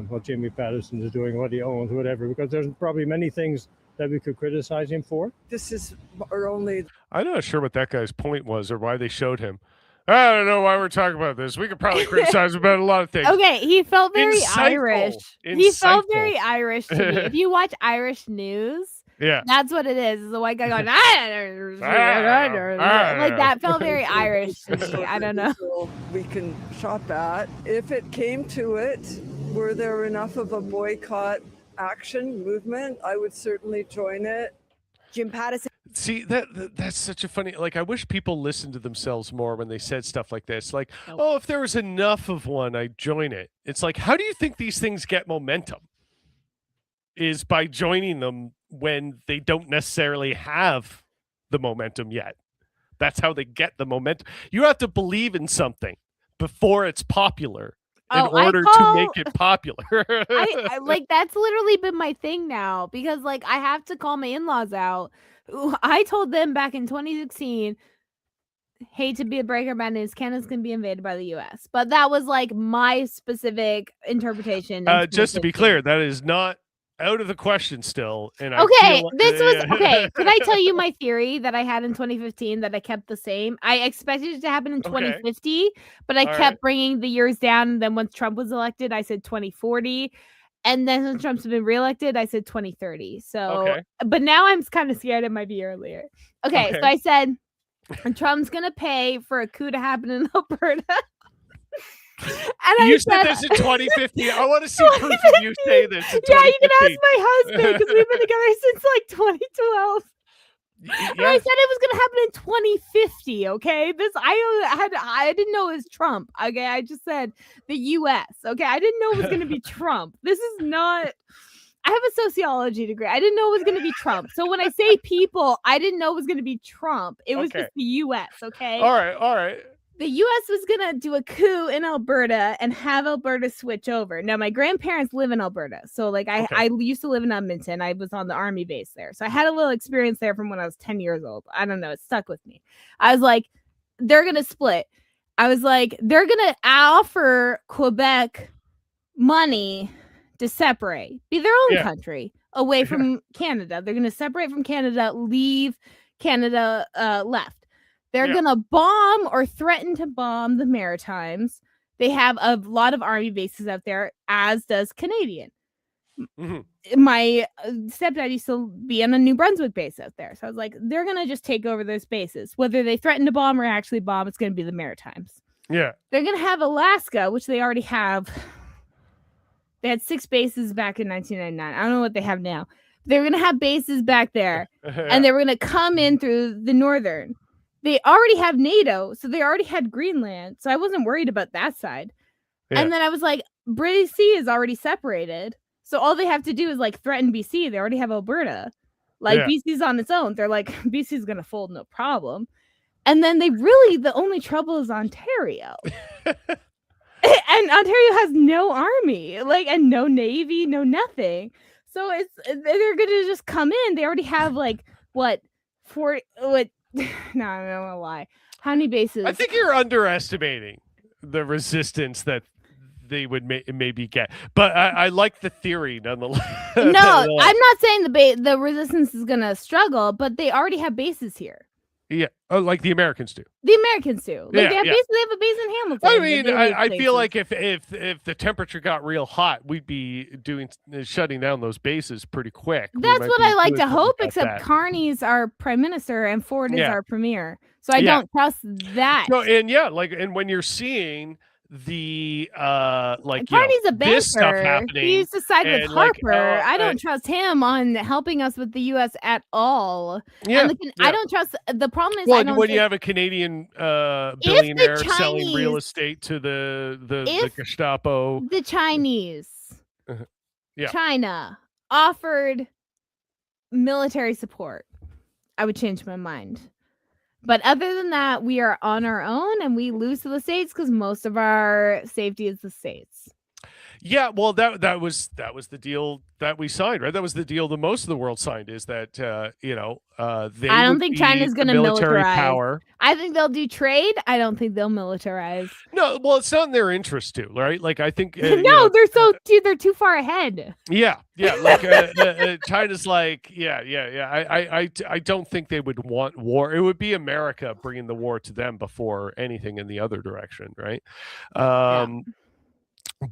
what Jimmy Patterson is doing, what he owns, whatever, because there's probably many things that we could criticize him for. This is our only. I'm not sure what that guy's point was or why they showed him. I don't know why we're talking about this. We could probably criticize him about a lot of things. Okay, he felt very Insightful. Irish. He felt Insightful. very Irish to me. If you watch Irish news, Yeah. that's what it is. It's a white guy going, like that felt very Irish to me. I don't know. We can shop at. If it came to it, were there enough of a boycott action movement? I would certainly join it. Jim Patterson See, that's such a funny, like, I wish people listened to themselves more when they said stuff like this. Like, oh, if there was enough of one, I'd join it. It's like, how do you think these things get momentum? Is by joining them when they don't necessarily have the momentum yet. That's how they get the momentum. You have to believe in something before it's popular in order to make it popular. I like, that's literally been my thing now, because like I have to call my in-laws out. I told them back in 2016, hate to be a breaker bad news, Canada's gonna be invaded by the US. But that was like my specific interpretation. in Just to be 2016. clear, that is not out of the question still. And I Okay, feel, this was okay. Can I tell you my theory that I had in 2015 that I kept the same? I expected it to happen in 2050, but I All kept right. bringing the years down. And then once Trump was elected, I said 2040. And then when Trump's been reelected, I said 2030. So, Okay. but now I'm kind of scared it might be earlier. Okay, so Okay. I said Trump's going to pay for a coup to happen in Alberta. And you I said this in 2050. I want to see proof of you say this in 2050. yeah, you can ask my husband because we've been together since like 2012. And I Yeah. said it was gonna happen in 2050. Okay, I didn't know it was Trump. Okay, I just said the U.S. Okay, I didn't know it was gonna be Trump. This is not. I have a sociology degree. I didn't know it was gonna be Trump. So when I say people, I didn't know it was gonna be Trump. It was Okay. just the U.S. Okay. All right. The U.S. was gonna do a coup in Alberta and have Alberta switch over. Now, my grandparents live in Alberta, so like I used to live in Edmonton. I was on the army base there, so I had a little experience there from when I was 10 years old. I don't know, it stuck with me. I was like, they're gonna split. I was like, they're gonna offer Quebec money to separate, be their own Yeah. country away from Canada. They're gonna separate from Canada, leave Canada left. They're Yeah. gonna bomb or threaten to bomb the Maritimes. They have a lot of army bases out there, as does Canadian. Mhm. My stepdad used to be on a New Brunswick base out there. So I was like, they're gonna just take over those bases. Whether they threaten to bomb or actually bomb, it's gonna be the Maritimes. Yeah. They're gonna have Alaska, which they already have. They had 6 bases back in 1999. I don't know what they have now. They're gonna have bases back there, and they were gonna come in through the northern. They already have NATO, so they already had Greenland. So I wasn't worried about that side. Yeah. And then I was like, British Sea is already separated. So all they have to do is like threaten BC. They already have Alberta. Like Yeah. BC's on its own. They're like, BC's gonna fold, no problem. And then the only trouble is Ontario. And Ontario has no army, like, and no navy, no nothing. So they're gonna just come in. They already have like what no, I don't want to lie. How many bases? I think you're underestimating the resistance that they would maybe get. But I like the theory nonetheless. No, I'm not saying the resistance is gonna struggle, but they already have bases here. Yeah, like the Americans do. The Americans do. Like Yeah, they have yeah. they have a base in Hamilton. I that mean, they leave I feel places. like if the temperature got real hot, we'd be shutting down those bases pretty quick. We That's might what be I like doing to something hope. about Except that. Carney's our prime minister and Ford is Yeah. our premier, so I Yeah. don't trust that. No, and when you're seeing the like And Carney's a banker. this stuff happening, He used to side with and, like, Harper. I don't trust him on helping us with the U.S. at all. yeah, And I yeah. don't trust. The problem is, Well, I don't when you think- have a Canadian billionaire selling real Chinese- estate to the if Gestapo, the Chinese, Yeah. China offered military support, I would change my mind. But other than that, we are on our own and we lose to the states because most of our safety is the states. yeah. Well, that was the deal that we signed, right? That was the deal that most of the world signed. Is that they? I don't would think be China's the gonna military militarize. power. I think they'll do trade. I don't think they'll militarize. No, well, it's not in their interest to, right? Like I think No, they're too far ahead. Yeah, like China's like, yeah. I don't think they would want war. It would be America bringing the war to them before anything in the other direction, right?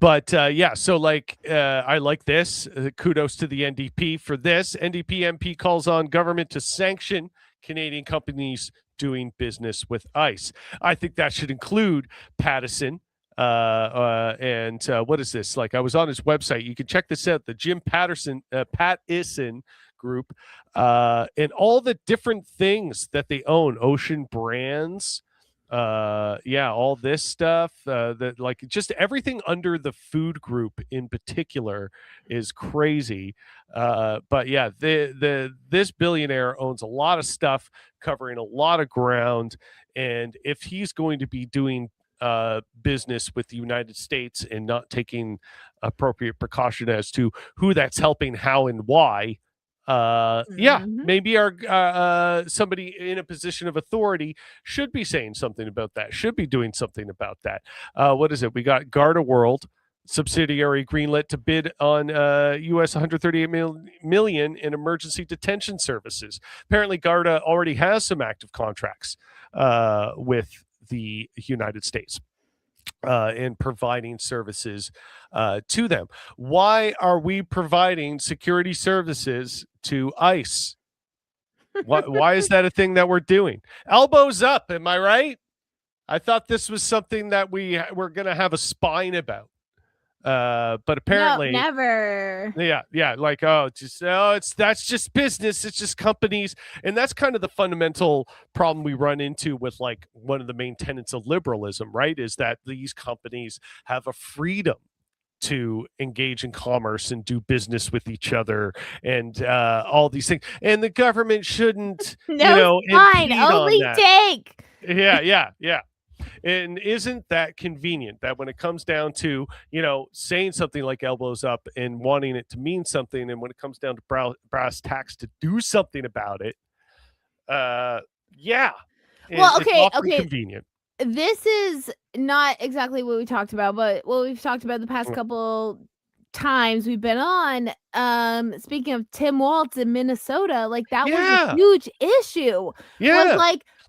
But so like I like this. Kudos to the NDP for this. NDP MP calls on government to sanction Canadian companies doing business with ICE. I think that should include Pattison. And what is this? Like I was on his website. You can check this out. The Jim Pattison group, and all the different things that they own. Ocean Brands. All this stuff. That like just everything under the food group in particular is crazy. But yeah, this billionaire owns a lot of stuff, covering a lot of ground, and if he's going to be doing business with the United States and not taking appropriate precaution as to who that's helping, how, and why. Maybe our somebody in a position of authority should be saying something about that, should be doing something about that. What is it? We got Garda World subsidiary greenlit to bid on US 138 million in emergency detention services. Apparently Garda already has some active contracts with the United States in providing services to them. Why are we providing security services to ICE? Why is that a thing that we're doing? Elbows up, am I right? I thought this was something that we were going to have a spine about. But apparently no, never. Yeah. Like, that's just business. It's just companies. And that's kind of the fundamental problem we run into with like one of the main tenets of liberalism, right? Is that these companies have a freedom to engage in commerce and do business with each other and all these things. And the government shouldn't, fine. impede on Only that. take. Yeah. And isn't that convenient that when it comes down to, saying something like elbows up and wanting it to mean something, and when it comes down to brass tacks to do something about it, Well, it's often okay. convenient. This is not exactly what we talked about, but what we've talked about the past couple times we've been on. Speaking of Tim Walz in Minnesota, like that was a huge issue. Yeah. Was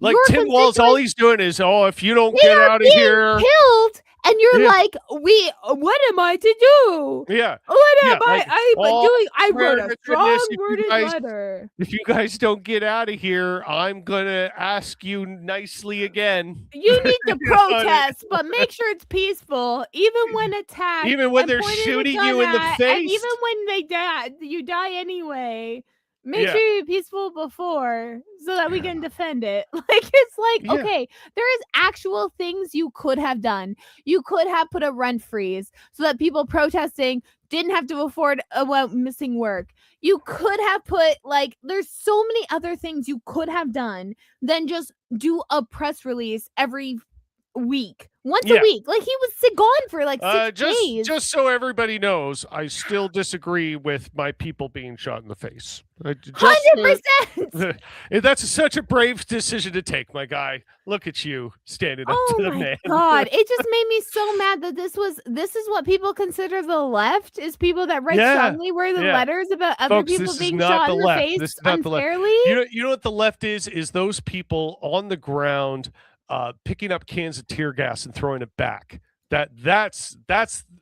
Like your Tim Walz, all he's doing is, if you don't get out of here, killed, and you're Yeah. like, what am I to do? yeah. What Yeah, am like, I doing? I swear wrote to a goodness, strong if you worded guys- letter. If you guys don't get out of here, I'm gonna ask you nicely again. You need to You know, protest, but make sure it's peaceful, even when attacked, Even when and they're pointed a shooting gun you in the at, face. and even when they die, you die anyway. Make Yeah. sure you're peaceful before, so that we can defend it. Like it's like, Yeah. okay, there is actual things you could have done. You could have put a rent freeze so that people protesting didn't have to afford missing work. You could have put there's so many other things you could have done than just do a press release every week once Yeah. a week. Like he was gone for like 6 days. Just so everybody knows, I still disagree with my people being shot in the face. 100%. That's such a brave decision to take, my guy. Look at you standing up Oh to the my man. god! It just made me so mad that this is what people consider the left, is people that write Yeah, strongly word yeah. letters about other Folks, people this is being not shot the in the left. face This is not the left. unfairly. You know what the left is? Is those people on the ground picking up cans of tear gas and throwing it back. That's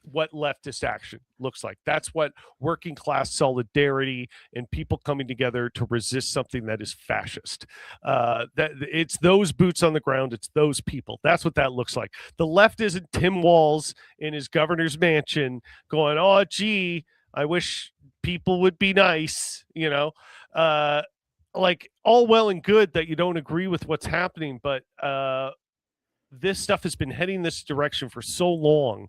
what leftist action looks like. That's what working class solidarity and people coming together to resist something that is fascist. That it's those boots on the ground. It's those people. That's what that looks like. The left isn't Tim Walz in his governor's mansion going, "Oh, gee, I wish people would be nice," you know. Like, all well and good that you don't agree with what's happening, but this stuff has been heading this direction for so long,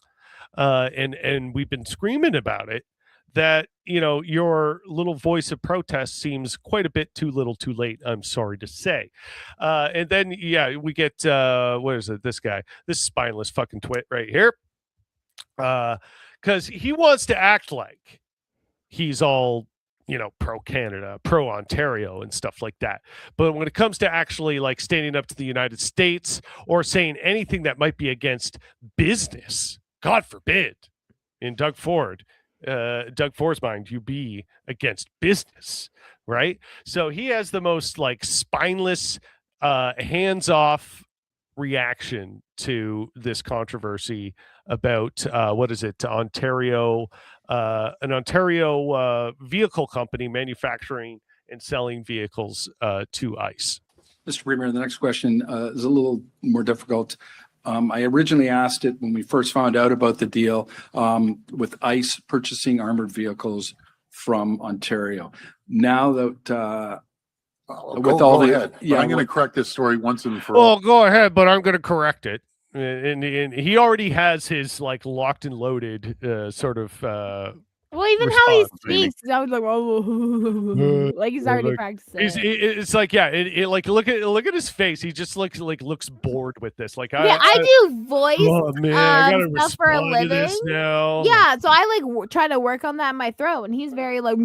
and we've been screaming about it, that, you know, your little voice of protest seems quite a bit too little too late, I'm sorry to say. And then, yeah, we get, what is it, this spineless fucking twit right here, because he wants to act like he's all, you know, pro Canada, pro Ontario and stuff like that. But when it comes to actually like standing up to the United States or saying anything that might be against business, God forbid, in Doug Ford's mind, you be against business, right? So he has the most like spineless, hands-off reaction to this controversy about Ontario, an Ontario vehicle company manufacturing and selling vehicles to ICE. Mr. Premier, the next question is a little more difficult. I originally asked it when we first found out about the deal with ICE purchasing armored vehicles from Ontario. Now that go ahead. I'm going to correct this story once and for all. Well, go ahead, but I'm going to correct it. And he already has his like locked and loaded sort of Well, even how he response, maybe. speaks, I was like, oh, like he's already like, practicing. It's like, yeah, like look at his face. He just looks bored with this. Like, yeah, I do voice oh man, I gotta stuff for a respond to living. this now. Yeah, so I like try to work on that in my throat, and he's very like,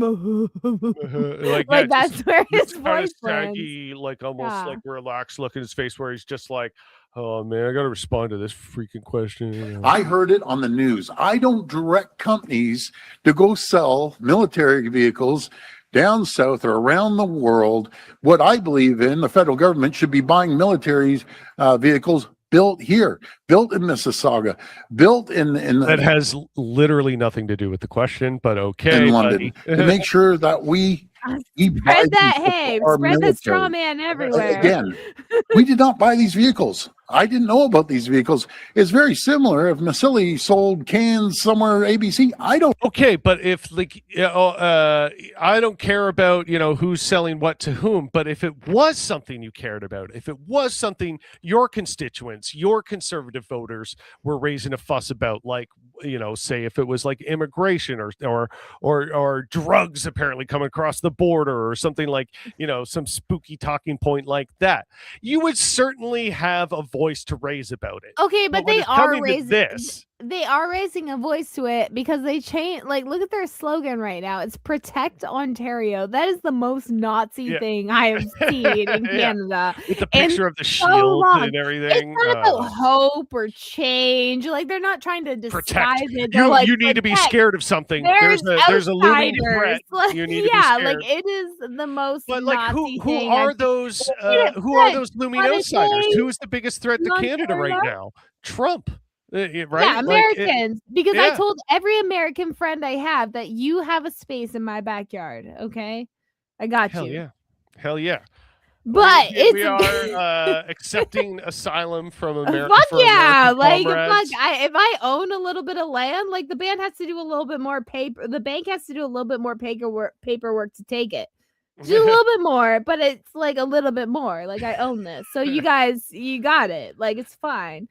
like like that's where his kind voice of lands. saggy, like almost Yeah. like relaxed look in his face, where he's just like, oh man, I gotta respond to this freaking question. I heard it on the news. I don't direct companies to go sell military vehicles down south or around the world. What I believe in, the federal government should be buying military vehicles built here, built in Mississauga, built in That has literally nothing to do with the question, but okay, in London, buddy. to make sure that we buy Spread that these hay, for our spread the straw military. man everywhere. Again, we did not buy these vehicles. I didn't know about these vehicles. It's very similar. If Masili sold cans somewhere, ABC, I don't. Okay, but if like, I don't care about, you know, who's selling what to whom, but if it was something you cared about, if it was something your constituents, your conservative voters were raising a fuss about, like, you know, say if it was like immigration or drugs apparently coming across the border or something like, you know, some spooky talking point like that, you would certainly have a voice to raise about it. Okay, but when they it's are coming to raising this. They are raising a voice to it because they change. Like, look at their slogan right now. It's "Protect Ontario." That is the most Nazi Yeah. thing I have seen in Yeah. Canada. With the And picture of the so shield long. and everything. It's not about hope or change. Like, they're not trying to disguise Protect. it. They're You, like, you need to be "Protect." scared of something. There's There's a looming outsiders. threat. Like, You need to be yeah, scared. like it is the most. But like, Nazi who thing are I've- those? Yeah, Who are good. those looming Wanna outsiders? say Who is the biggest threat to Canada right Ontario? now? Trump, right? Yeah, Like, Americans. Because I yeah. told every American friend I have that you have a space in my backyard. Okay, I got Hell you. yeah, hell yeah. But Here we it's are accepting asylum from America. fuck yeah, like comrades. fuck. If I own a little bit of land, like the band has to do a little bit more paper. The bank has to do a little bit more paperwork to take it. Just a little bit more, but it's like a little bit more. Like I own this, so you guys, you got it. Like it's fine.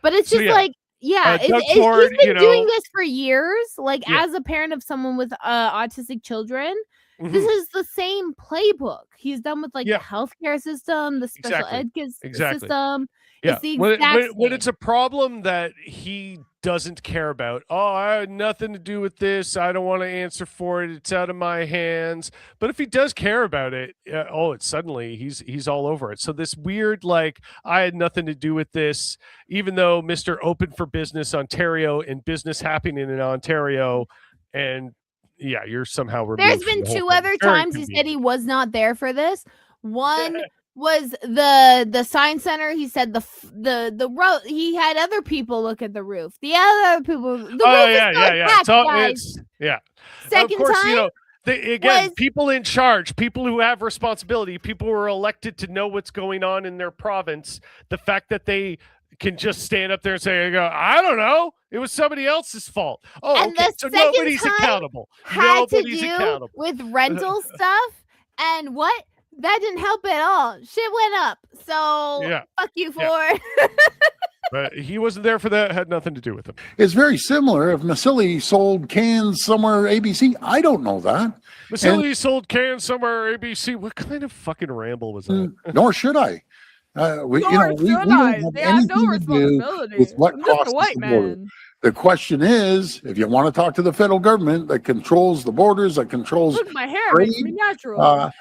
But it's So, just yeah. like, yeah, Doug Ford, he's been you doing know- this for years. Like Yeah. as a parent of someone with autistic children, Mhm. this is the same playbook he's done with like Yeah. the healthcare system, the special Exactly. ed Exactly. system. Yeah. It's the When, exact when same. it's a problem that he doesn't care about. Oh, I had nothing to do with this. I don't want to answer for it. It's out of my hands. But if he does care about it, it's suddenly he's all over it. So this weird like I had nothing to do with this, even though Mr. Open for Business Ontario and business happening in Ontario, and yeah, you're somehow removed. There's from been the whole two thing. other Very times he said convenient. he was not there for this. One was the science center. He said the road. He had other people look at the roof. The other people. The roof is not Yeah. cracked, It's all guys. it's yeah. Second Of course, time. you know, again, was- people in charge, people who have responsibility, people who are elected to know what's going on in their province, the fact that they can just stand up there and say, I don't know. It was somebody else's fault. Oh, And okay. the So second nobody's time accountable. had to Nobody's do accountable. with rental stuff, and what that didn't help at all. Shit went up. So Yeah. fuck you for. Yeah. But he wasn't there for that. Had nothing to do with him. It's very similar. If Massili sold cans somewhere ABC, I don't know that. Vasily sold cans somewhere. ABC. What kind of fucking ramble was that? Nor should I. We don't have anything to do with what crosses the border. The question is, if you want to talk to the federal government that controls the borders, that controls, Look, my hair Trade, makes me natural.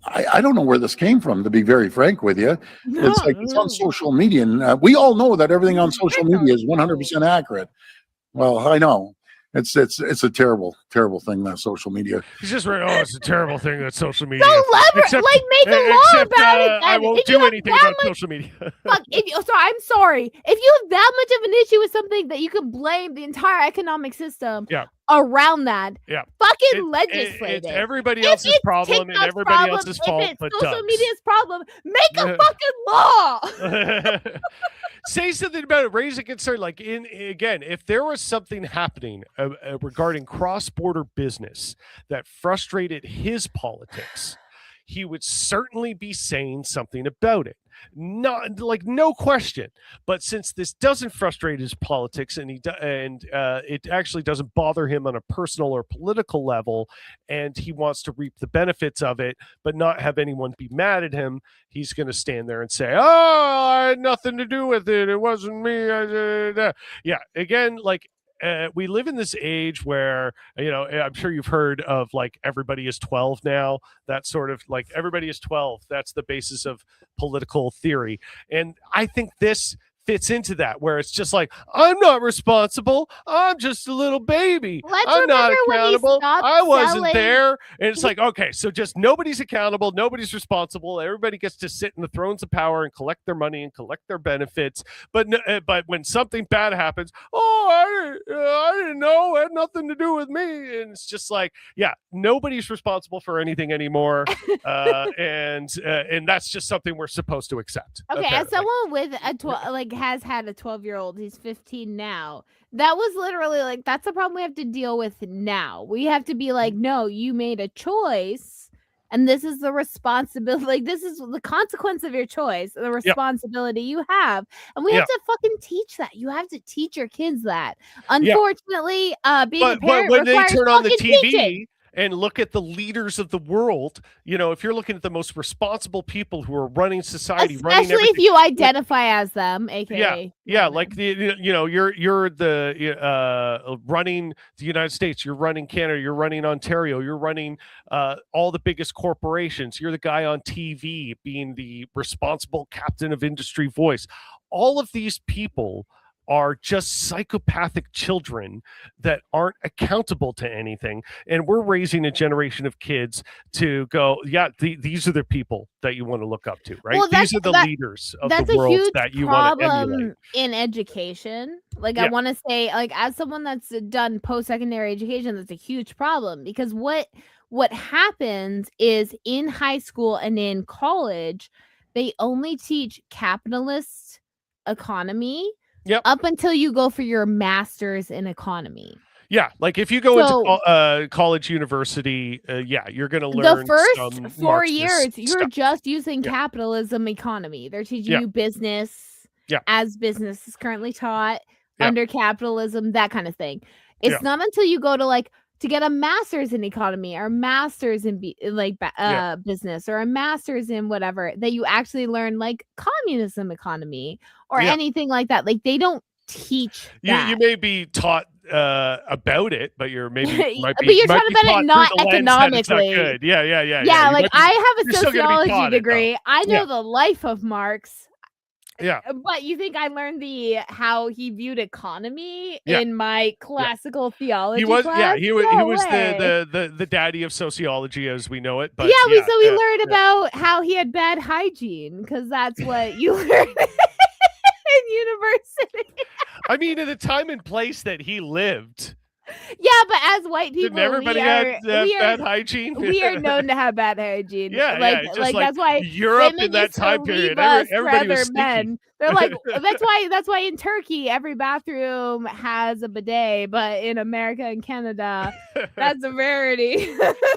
I don't know where this came from, to be very frank with you. It's like it's on social media, and we all know that everything on social media is 100% accurate. Well, I know. It's a terrible thing, that social media. He's just right. Oh, it's a terrible thing that social media. So Except- like make a law Except, about it. I then. won't If you do have anything that about much- social media. Fuck, I'm sorry. If you have that much of an issue with something that you can blame the entire economic system Yeah. around that, Yeah. fucking legislate It's it. everybody If else's it's problem and TikTok's everybody problem, else's fault if it's but social Doug's. media's problem, make a Yeah. fucking law. Say something about it. Raise a concern. Like again, if there was something happening regarding cross-border business that frustrated his politics, he would certainly be saying something about it. Not like no question. But since this doesn't frustrate his politics, and it actually doesn't bother him on a personal or political level, and he wants to reap the benefits of it, but not have anyone be mad at him, he's going to stand there and say, "Oh, I had nothing to do with it. It wasn't me." Yeah. Again, like. We live in this age where, I'm sure you've heard of like everybody is 12 now. That sort of like everybody is 12. That's the basis of political theory. And I think this fits into that, where it's just like, I'm not responsible. I'm just a little baby. Let's I'm not remember when he accountable. stopped I wasn't selling- there. And it's like, okay, so just nobody's accountable. Nobody's responsible. Everybody gets to sit in the thrones of power and collect their money and collect their benefits. But when something bad happens, I didn't know. It had nothing to do with me. And it's just like, yeah, nobody's responsible for anything anymore. And that's just something we're supposed to accept. Okay, as apparently. someone with a has had a 12-year-old, he's 15 now. That was literally like that's the problem we have to deal with now. We have to be like, no, you made a choice, and this is the responsibility. Like this is the consequence of your choice, the responsibility you have, and we have to fucking teach that. You have to teach your kids that. Unfortunately, being a But parent when they requires turn on the fucking TV teaching. and look at the leaders of the world, if you're looking at the most responsible people who are running society, running Especially everything, if you identify as them, aka yeah, women. like you're the running the United States, you're running Canada, you're running Ontario, you're running all the biggest corporations. You're the guy on TV being the responsible captain of industry voice. All of these people are just psychopathic children that aren't accountable to anything. And we're raising a generation of kids to go, these are the people that you want to look up to, right? Well, These are the leaders of that's the a world huge that you want to emulate. problem in education. Like Yeah. I want to say, like as someone that's done post-secondary education, that's a huge problem because what happens is in high school and in college, they only teach capitalist economy up until you go for your master's in economy. Yeah, like if you go into college, university, you're going to learn The first some 4 Marxist years, you're stuff. just using capitalism economy. They're teaching Yeah. you business as business is currently taught Yeah. under capitalism, that kind of thing. It's Yeah. not until you go to like to get a master's in economy or a master's in business or a master's in whatever, that you actually learn like communism economy or Yeah. anything like that. Like they don't teach You that. may be taught about it, but you're maybe might But be, you're might taught be about it taught not through the lens that it's not economically. good. Yeah. Yeah, You like might be- I have a you're still gonna be taught sociology it, though. degree. I know Yeah. the life of Marx. Yeah. But you think I learned how he viewed economy Yeah. in my classical theology He was class? he No was way. the daddy of sociology as we know it. But We yeah. learned about how he had bad hygiene because that's what you learn in university. I mean, in the time and place that he lived, Yeah, but as white people, didn't everybody we have are, bad hygiene? we are known to have bad hygiene. Yeah, just like that's why Europe women in that used to time leave period, us for everybody was other stinky. men. They're like that's why in Turkey every bathroom has a bidet, but in America and Canada that's a rarity.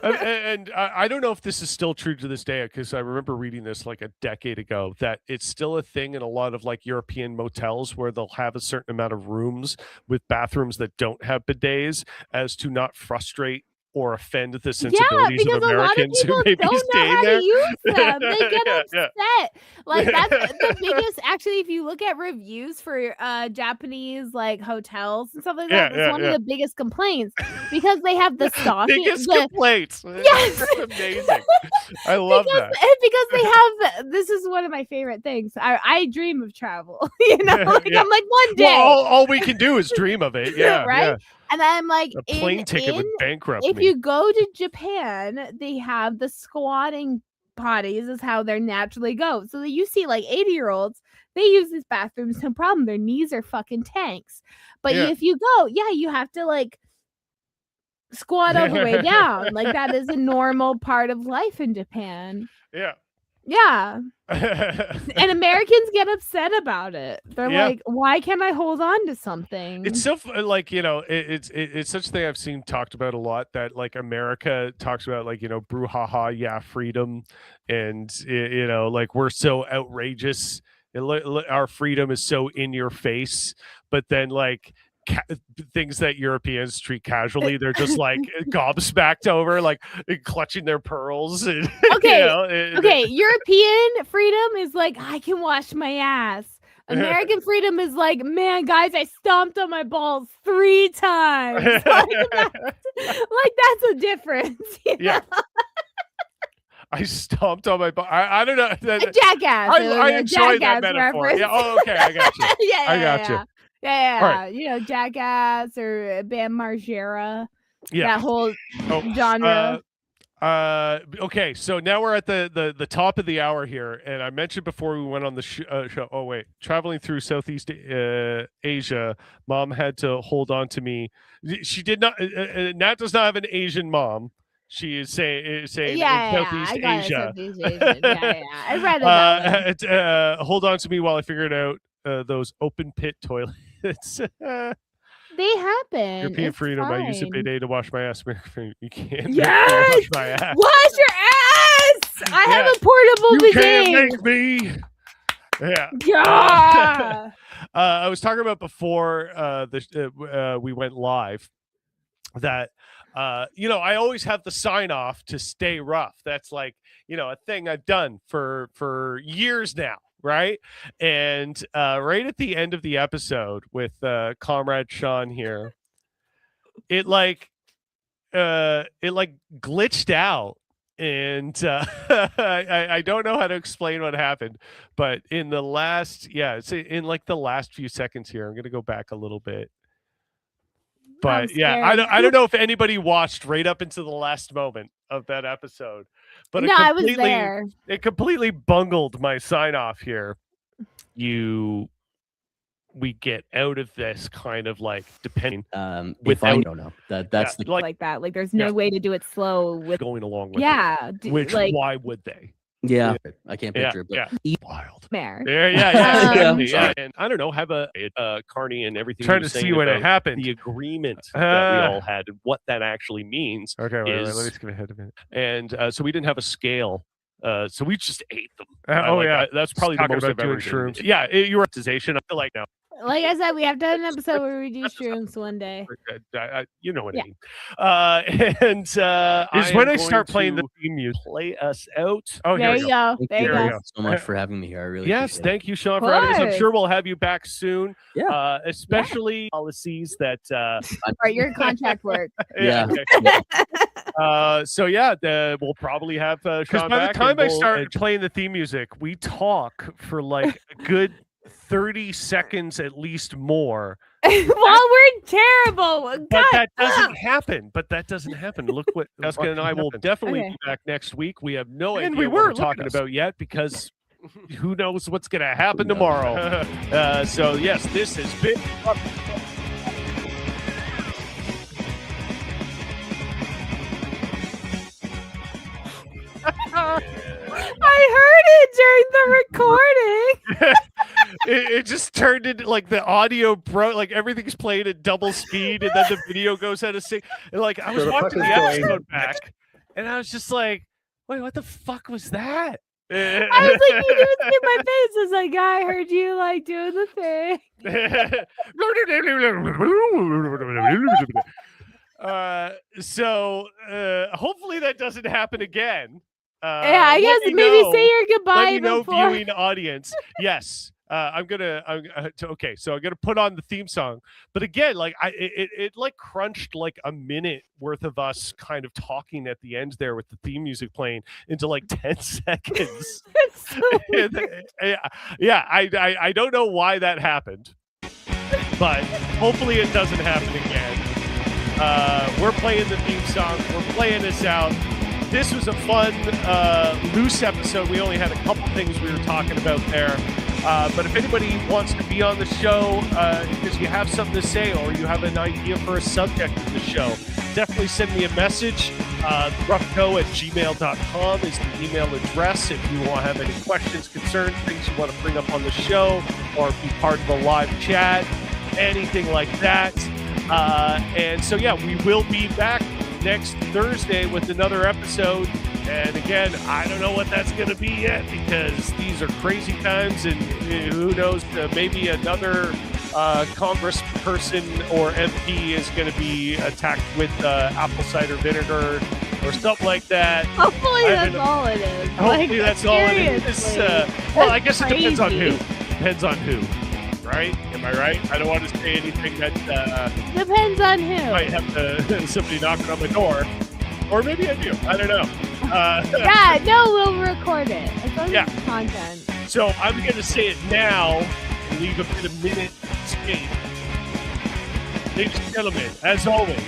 And I don't know if this is still true to this day, because I remember reading this like a decade ago, that it's still a thing in a lot of like European motels where they'll have a certain amount of rooms with bathrooms that don't have bidets, as to not frustrate or offend the sensibilities because of a lot of Americans people who may be don't know staying how there. to use them. They get Yeah. upset. Like that's the biggest. Actually, if you look at reviews for Japanese like hotels and stuff like that, that's one of the biggest complaints because they have the stocking. Biggest complaints. Yes. That's amazing. I love that. Because they have this is one of my favorite things. I dream of travel. You know, like Yeah. I'm like one day. Well, all we can do is dream of it. Yeah, Right? yeah. And I'm like, A plane ticket would bankrupt if me. you go to Japan, they have the squatting potties is how they naturally go. So that you see like 80-year-olds, they use these bathrooms, no problem. Their knees are fucking tanks. But Yeah. if you go, you have to like squat all the way down. Like that is a normal part of life in Japan. Yeah. Yeah. And Americans get upset about it. They're Yeah. like, why can't I hold on to something? It's so like, it's such a thing I've seen talked about a lot, that like America talks about like, brouhaha, yeah, freedom, and like we're so outrageous. Our freedom is so in your face, but then like things that Europeans treat casually, they're just like gobsmacked over, like clutching their pearls. And, Okay, okay. European freedom is like, I can wash my ass. American freedom is like, man, guys, I stomped on my balls 3 times. Like that's a difference. You Yeah. know? I stomped on my butt. I don't know. A jackass. I enjoy that Jackass metaphor. reference. Yeah. Oh, okay. I got you. Yeah, I got you. Yeah. All right. You know, Jackass or Bam Margera. Yeah. That whole Oh, genre. Okay, so now we're at the top of the hour here, and I mentioned before we went on the show. Oh wait, traveling through Southeast Asia, Mom had to hold on to me. She did not. Nat does not have an Asian mom. She is saying Southeast I got it, Asia. Southeast Asian. Yeah. I read it. That one. Hold on to me while I figured out those open pit toilets. They happen. European It's freedom. I use a fine. bidet to wash my ass. You can't. make me Yes! wash my ass. Wash your ass! I have Yeah. a portable You bidet. can't make me. Yeah. Yeah. I was talking about before we went live that I always have the sign off to stay rough. That's like a thing I've done for years now, right? And right at the end of the episode with Comrade Sean here, it glitched out. And I don't know how to explain what happened, but in the last, it's in like the last few seconds here. I'm gonna go back a little bit, but I don't know if anybody watched right up into the last moment of that episode, but No, I was there. It completely bungled my sign off here. We get out of this kind of like depending without no. That's the like that. Like there's no way to do it slow with going along with it. Which like, why would they? yeah. I can't picture it, but Wild. Mare. Yeah. And I don't know, have a Carney and everything. Trying you were to see saying what about happened. The agreement that we all had and what that actually means. Okay, wait, is- let me skip ahead a minute. And so we dn't have a scale. So we just ate them. That's that's probably the talking most about I've ever doing shrooms. shrooms. Yeah, your monetization. I feel like now Like I said, we have to have an episode where we do shrooms one day. You know what Yeah. I mean. And is when I start playing the to theme music. play us out. Oh, There here you we go. go. There you There we go. go. So much for having me here. I really Yes, appreciate thank you, Sean, Of for having us. I'm course. sure we'll have you back soon. Yeah. Especially policies that. Right, your contract work. Yeah. Okay. So yeah, we'll probably have Sean Because by the back, time and I we'll- start and playing the theme music, we talk for like a good 30 seconds at least more. Well, we're terrible. But God, that doesn't happen. But that doesn't happen. Look what Jessica and I will definitely Okay. be back next week. We have no And idea we what were, we're look at talking us. about yet because who knows what's going to happen knows? tomorrow. So yes, this has been. I heard it during the recording. It just turned into like the audio broke, like everything's playing at double speed, and then the video goes out of sync. And like I was So the watching the fuck is going- episode back, and I was just like, "Wait, what the fuck was that?" I was like, you didn't see my face. I was like, I heard you like doing the thing. So hopefully that doesn't happen again. Yeah, I let guess me maybe know- say your let goodbye me know, before. viewing audience. Yes, I'm gonna. Okay, so I'm gonna put on the theme song. But again, like it like crunched like a minute worth of us kind of talking at the end there with the theme music playing into like 10 seconds. It's so And, weird. yeah, I don't know why that happened, but hopefully it doesn't happen again. We're playing the theme song. We're playing this out. This was a fun, loose episode. We only had a couple things we were talking about there. But if anybody wants to be on the show because you have something to say or you have an idea for a subject of the show, definitely send me a message. roughco@gmail.com is the email address if you want to have any questions, concerns, things you want to bring up on the show or be part of a live chat, anything like that. And so, yeah, we will be back next Thursday with another episode. And again, I don't know what that's going to be yet because these are crazy times, and who knows, maybe another congressperson or MP is going to be attacked with apple cider vinegar or something like that. Hopefully I that's don't know. all it is. Hopefully that's all it is. seriously. Well, I guess it depends on crazy. who. Depends on who, right? Am I right? I don't want to say anything that Depends on who. might have somebody knocking on my door, or maybe I do. I don't know. Yeah, no, we'll record it. It's on Yeah. content. So I'm going to say it now and leave a bit of minute escape. Ladies and gentlemen, as always,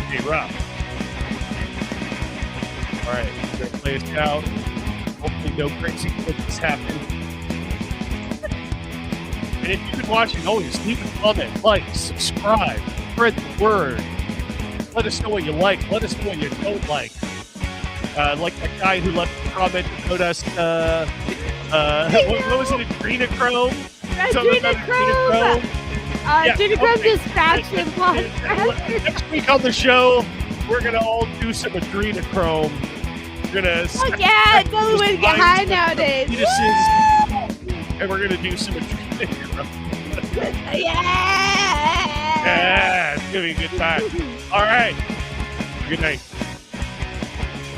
stay rough. All right, we're going to play us out. Hopefully no crazy things happen. And if you've been watching, always leave a comment, like, subscribe, spread the word. Let us know what you like. Let us know what you don't like. Like that guy who left a comment about us. What was it? Adrenochrome? Something about Adrenochrome! Yeah, Adrenochrome okay. distraction podcast. Next week on the show, we're gonna all do some adrenochrome. We're gonna Fuck yeah, it's the only way to get high nowadays. and we're gonna do some adrenochrome. Yeah! Yeah, it's gonna be a good time. All right. Good night.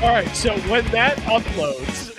All right, so when that uploads,